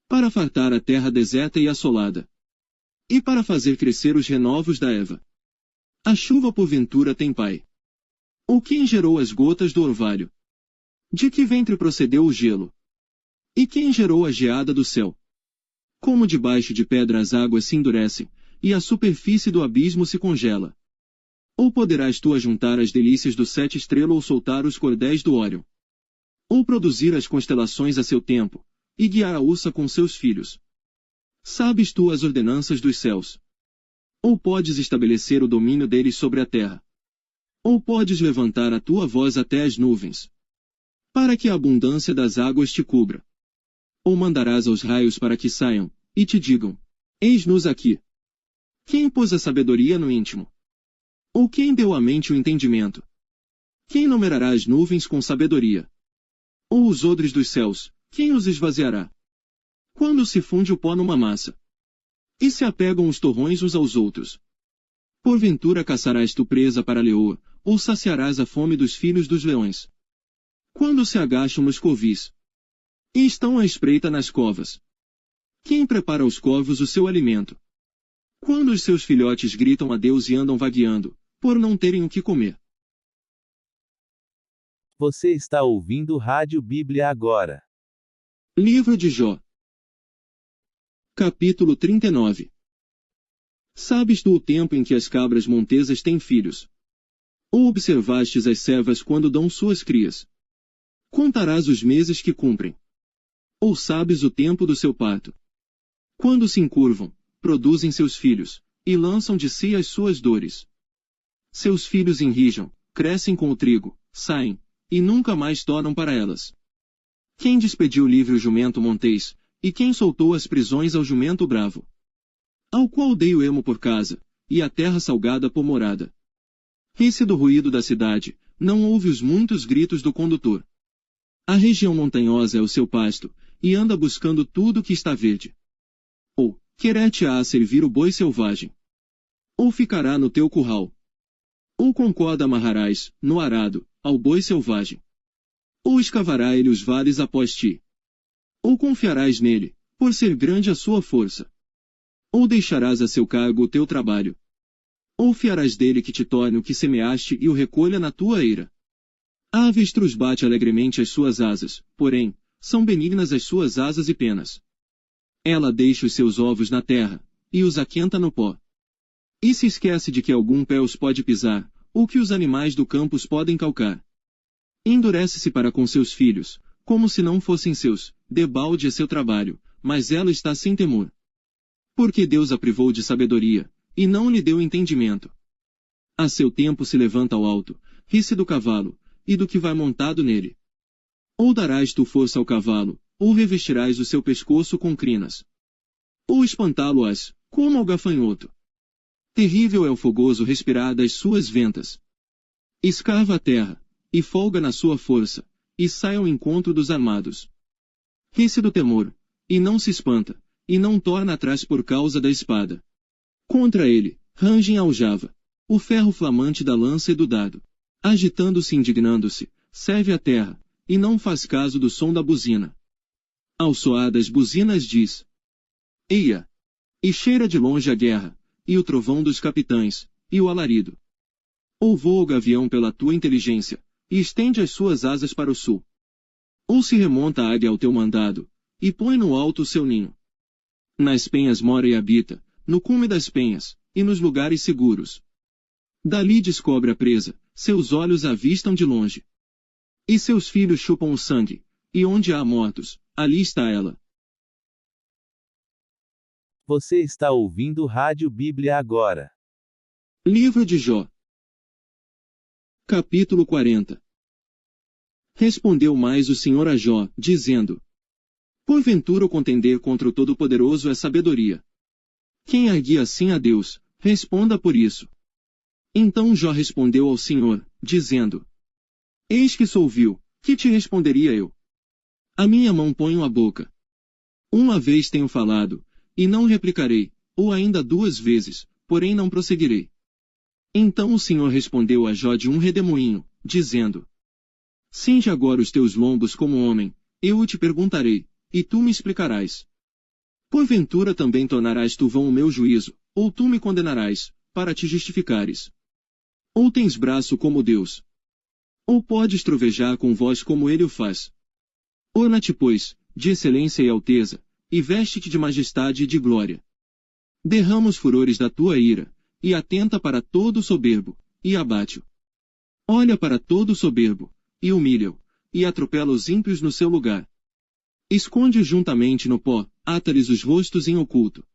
Para fartar a terra deserta e assolada. E para fazer crescer os renovos da erva. A chuva porventura tem pai? Ou quem gerou as gotas do orvalho? De que ventre procedeu o gelo? E quem gerou a geada do céu? Como debaixo de pedra as águas se endurecem, e a superfície do abismo se congela. Ou poderás tu ajuntar as delícias do sete estrela ou soltar os cordéis do Órion? Ou produzir as constelações a seu tempo, e guiar a ursa com seus filhos? Sabes tu as ordenanças dos céus? Ou podes estabelecer o domínio deles sobre a terra? Ou podes levantar a tua voz até as nuvens? Para que a abundância das águas te cubra. Ou mandarás aos raios para que saiam, e te digam: Eis-nos aqui. Quem pôs a sabedoria no íntimo? Ou quem deu à mente o entendimento? Quem numerará as nuvens com sabedoria? Ou os odres dos céus, quem os esvaziará? Quando se funde o pó numa massa? E se apegam os torrões uns aos outros? Porventura caçarás tu presa para a leoa, ou saciarás a fome dos filhos dos leões? Quando se agacham nos covis, e estão à espreita nas covas? Quem prepara aos corvos o seu alimento? Quando os seus filhotes gritam a Deus e andam vagueando, por não terem o que comer. Você está ouvindo Rádio Bíblia agora. Livro de Jó. Capítulo 39. Sabes tu o tempo em que as cabras montesas têm filhos? Ou observastes as servas quando dão suas crias? Contarás os meses que cumprem? Ou sabes o tempo do seu parto? Quando se encurvam, produzem seus filhos, e lançam de si as suas dores. Seus filhos enrijam, crescem com o trigo, saem, e nunca mais tornam para elas. Quem despediu livre o jumento montês, e quem soltou as prisões ao jumento bravo? Ao qual dei o emo por casa, e a terra salgada por morada. Ri-se do ruído da cidade, não ouve os muitos gritos do condutor. A região montanhosa é o seu pasto, e anda buscando tudo que está verde. Ou, querer-te-á servir o boi selvagem? Ou ficará no teu curral? Ou com corda amarrarás, no arado, ao boi selvagem? Ou escavará ele os vales após ti? Ou confiarás nele, por ser grande a sua força? Ou deixarás a seu cargo o teu trabalho? Ou fiarás dele que te torne o que semeaste e o recolha na tua eira? A avestruz bate alegremente as suas asas, porém, são benignas as suas asas e penas. Ela deixa os seus ovos na terra, e os aquenta no pó. E se esquece de que algum pé os pode pisar, ou que os animais do campo os podem calcar. Endurece-se para com seus filhos, como se não fossem seus, debalde é seu trabalho, mas ela está sem temor. Porque Deus a privou de sabedoria, e não lhe deu entendimento. A seu tempo se levanta ao alto, ri-se do cavalo, e do que vai montado nele. Ou darás tu força ao cavalo, ou revestirás o seu pescoço com crinas. Ou espantá-lo-ás, como ao gafanhoto. Terrível é o fogoso respirar das suas ventas. Escava a terra, e folga na sua força, e sai ao encontro dos armados. Ri-se do temor, e não se espanta, e não torna atrás por causa da espada. Contra ele, rangem a aljava, o ferro flamante da lança e do dado. Agitando-se e indignando-se, serve a terra, e não faz caso do som da buzina. Ao soar das buzinas diz: Eia! E cheira de longe a guerra, e o trovão dos capitães, e o alarido. Ou voa o gavião pela tua inteligência, e estende as suas asas para o sul. Ou se remonta a águia ao teu mandado, e põe no alto o seu ninho. Nas penhas mora e habita, no cume das penhas, e nos lugares seguros. Dali descobre a presa, seus olhos a avistam de longe. E seus filhos chupam o sangue, e onde há mortos, ali está ela. Você está ouvindo Rádio Bíblia agora. Livro de Jó. Capítulo 40. Respondeu mais o Senhor a Jó, dizendo: Porventura o contender contra o Todo-Poderoso é sabedoria. Quem arguia assim a Deus, responda por isso. Então Jó respondeu ao Senhor, dizendo: Eis que sou vil, que te responderia eu? A minha mão ponho à boca. Uma vez tenho falado, e não replicarei, ou ainda 2 vezes, porém não prosseguirei. Então o Senhor respondeu a Jó de um redemoinho, dizendo: Cinge agora os teus lombos como homem, eu te perguntarei, e tu me explicarás. Porventura também tornarás tu vão o meu juízo, ou tu me condenarás, para te justificares. Ou tens braço como Deus? Ou podes trovejar com voz como ele o faz? Orna-te, pois, de excelência e alteza, e veste-te de majestade e de glória. Derrama os furores da tua ira, e atenta para todo soberbo, e abate-o. Olha para todo soberbo, e humilha-o, e atropela os ímpios no seu lugar. Esconde-os juntamente no pó, ata-lhes os rostos em oculto.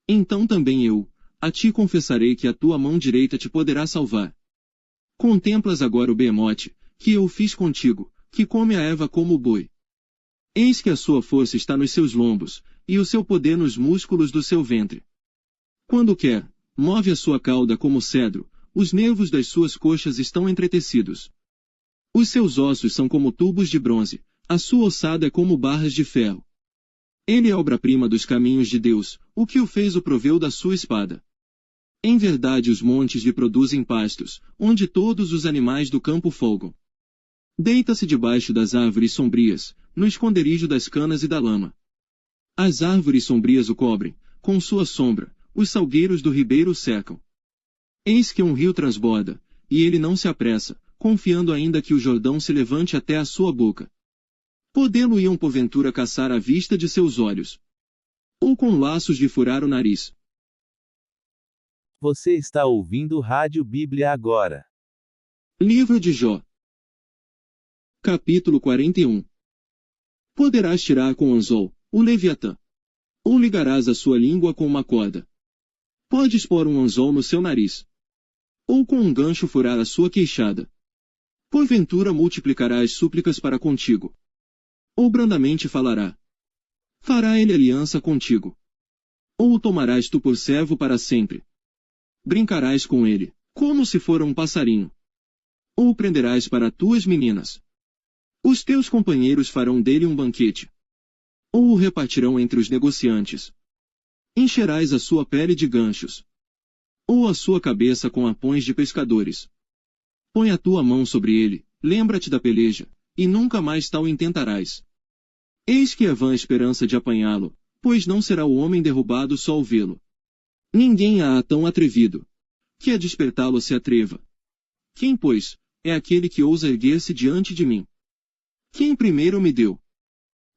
Então também eu, a ti confessarei que a tua mão direita te poderá salvar. Contemplas agora o behemote, que eu fiz contigo, que come a erva como o boi. Eis que a sua força está nos seus lombos, e o seu poder nos músculos do seu ventre. Quando quer, move a sua cauda como cedro, os nervos das suas coxas estão entretecidos. Os seus ossos são como tubos de bronze, a sua ossada é como barras de ferro. Ele é obra-prima dos caminhos de Deus, o que o fez o proveu da sua espada. Em verdade os montes lhe produzem pastos, onde todos os animais do campo folgam. Deita-se debaixo das árvores sombrias, no esconderijo das canas e da lama. As árvores sombrias o cobrem, com sua sombra, os salgueiros do ribeiro o cercam. Eis que um rio transborda, e ele não se apressa, confiando ainda que o Jordão se levante até a sua boca. Podê-lo-iam porventura caçar à vista de seus olhos? Ou com laços lhe furar o nariz? Você está ouvindo Rádio Bíblia agora. Livro de Jó. Capítulo 41. Poderás tirar com anzol o Leviatã? Ou ligarás a sua língua com uma corda? Podes pôr um anzol no seu nariz? Ou com um gancho furar a sua queixada? Porventura multiplicarás súplicas para contigo? Ou brandamente falará? Fará ele aliança contigo? Ou o tomarás tu por servo para sempre? Brincarás com ele, como se fora um passarinho? Ou o prenderás para tuas meninas? Os teus companheiros farão dele um banquete? Ou o repartirão entre os negociantes? Encherás a sua pele de ganchos? Ou a sua cabeça com apões de pescadores? Põe a tua mão sobre ele, lembra-te da peleja, e nunca mais tal intentarás. Eis que é vã a esperança de apanhá-lo, pois não será o homem derrubado só ao vê-lo. Ninguém há tão atrevido, que a despertá-lo se atreva. Quem, pois, é aquele que ousa erguer-se diante de mim? Quem primeiro me deu?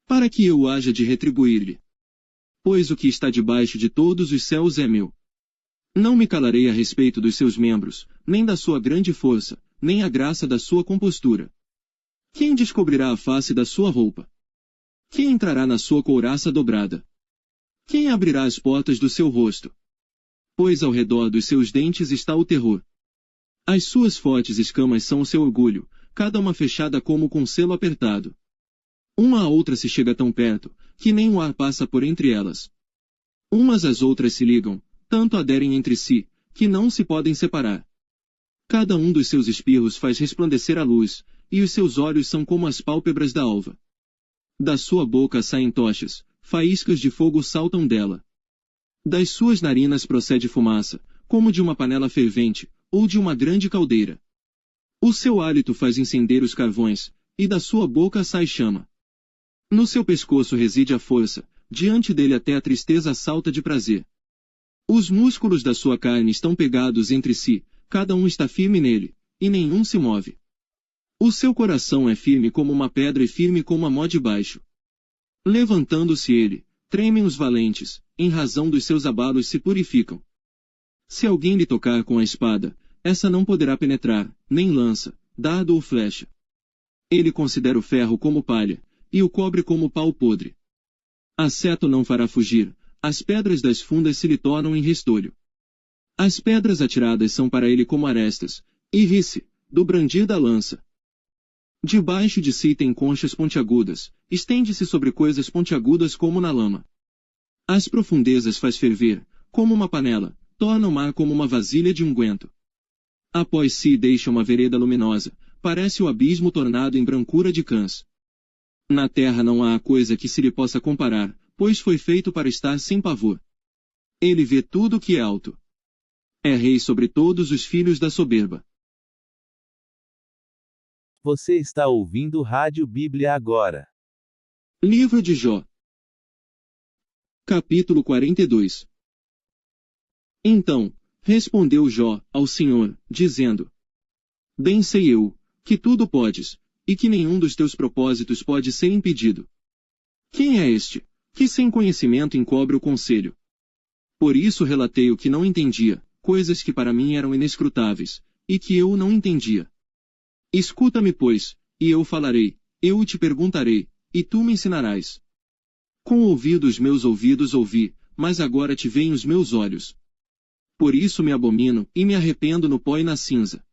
Para que eu haja de retribuir-lhe? Pois o que está debaixo de todos os céus é meu. Não me calarei a respeito dos seus membros, nem da sua grande força, nem a graça da sua compostura. Quem descobrirá a face da sua roupa? Quem entrará na sua couraça dobrada? Quem abrirá as portas do seu rosto? Pois ao redor dos seus dentes está o terror. As suas fortes escamas são o seu orgulho, cada uma fechada como com selo apertado. Uma à outra se chega tão perto, que nem o ar passa por entre elas. Umas às outras se ligam, tanto aderem entre si, que não se podem separar. Cada um dos seus espirros faz resplandecer a luz, e os seus olhos são como as pálpebras da alva. Da sua boca saem tochas, faíscas de fogo saltam dela. Das suas narinas procede fumaça, como de uma panela fervente, ou de uma grande caldeira. O seu hálito faz incender os carvões, e da sua boca sai chama. No seu pescoço reside a força, diante dele até a tristeza salta de prazer. Os músculos da sua carne estão pegados entre si, cada um está firme nele, e nenhum se move. O seu coração é firme como uma pedra e firme como a mó de baixo. Levantando-se ele, tremem os valentes, em razão dos seus abalos se purificam. Se alguém lhe tocar com a espada, essa não poderá penetrar, nem lança, dardo ou flecha. Ele considera o ferro como palha, e o cobre como pau podre. A seta não fará fugir, as pedras das fundas se lhe tornam em restolho. As pedras atiradas são para ele como arestas, e ri-se, do brandir da lança. Debaixo de si tem conchas pontiagudas, estende-se sobre coisas pontiagudas como na lama. As profundezas faz ferver, como uma panela, torna o mar como uma vasilha de unguento. Após si deixa uma vereda luminosa, parece o abismo tornado em brancura de cãs. Na terra não há coisa que se lhe possa comparar, pois foi feito para estar sem pavor. Ele vê tudo o que é alto. É rei sobre todos os filhos da soberba. Você está ouvindo Rádio Bíblia agora. Livro de Jó. Capítulo 42. Então, respondeu Jó ao Senhor, dizendo: Bem sei eu, que tudo podes, e que nenhum dos teus propósitos pode ser impedido. Quem é este, que sem conhecimento encobre o conselho? Por isso relatei o que não entendia, coisas que para mim eram inescrutáveis, e que eu não entendia. Escuta-me, pois, e eu falarei, eu te perguntarei, e tu me ensinarás. Com o ouvido dos meus ouvidos ouvi, mas agora te veem os meus olhos. Por isso me abomino, e me arrependo no pó e na cinza.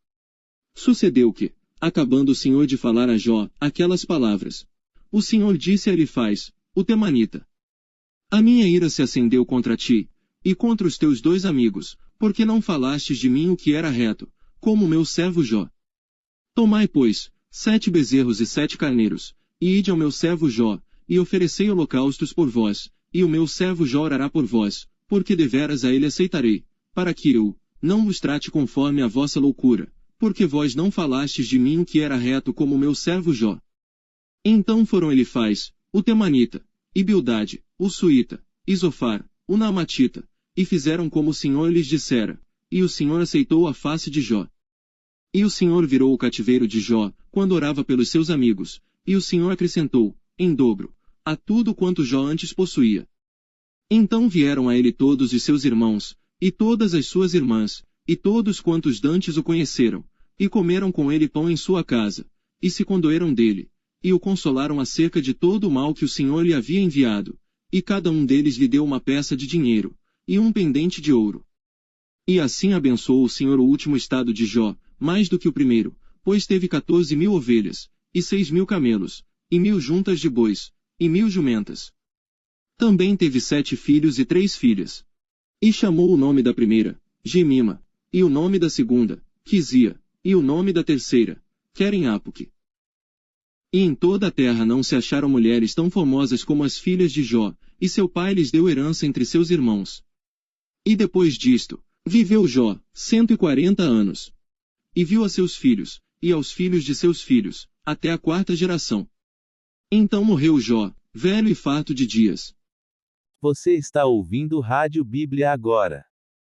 Sucedeu que, acabando o Senhor de falar a Jó aquelas palavras, o Senhor disse a Elifaz, o temanita: A minha ira se acendeu contra ti, e contra os teus dois amigos, porque não falastes de mim o que era reto, como o meu servo Jó. Tomai, pois, 7 bezerros e 7 carneiros, e ide ao meu servo Jó, e oferecei holocaustos por vós, e o meu servo Jó orará por vós, porque deveras a ele aceitarei, para que eu não vos trate conforme a vossa loucura, porque vós não falastes de mim o que era reto como o meu servo Jó. Então foram Elifaz, o temanita, e Bildade, o suíta, e Zofar, o naamatita, e fizeram como o Senhor lhes dissera, e o Senhor aceitou a face de Jó. E o Senhor virou o cativeiro de Jó, quando orava pelos seus amigos, e o Senhor acrescentou, em dobro, a tudo quanto Jó antes possuía. Então vieram a ele todos os seus irmãos, e todas as suas irmãs, e todos quantos dantes o conheceram, e comeram com ele pão em sua casa, e se condoeram dele, e o consolaram acerca de todo o mal que o Senhor lhe havia enviado, e cada um deles lhe deu uma peça de dinheiro, e um pendente de ouro. E assim abençoou o Senhor o último estado de Jó, mais do que o primeiro, pois teve 14.000 ovelhas, e 6.000 camelos, e 1.000 juntas de bois, e 1.000 jumentas. Também teve 7 filhos e 3 filhas. E chamou o nome da primeira, Gemima, e o nome da segunda, Quizia, e o nome da terceira, Queren-Apuque. E em toda a terra não se acharam mulheres tão formosas como as filhas de Jó, e seu pai lhes deu herança entre seus irmãos. E depois disto, viveu Jó 140 anos. E viu a seus filhos, e aos filhos de seus filhos, até a 4ª geração. Então morreu Jó, velho e farto de dias. Você está ouvindo Rádio Bíblia agora.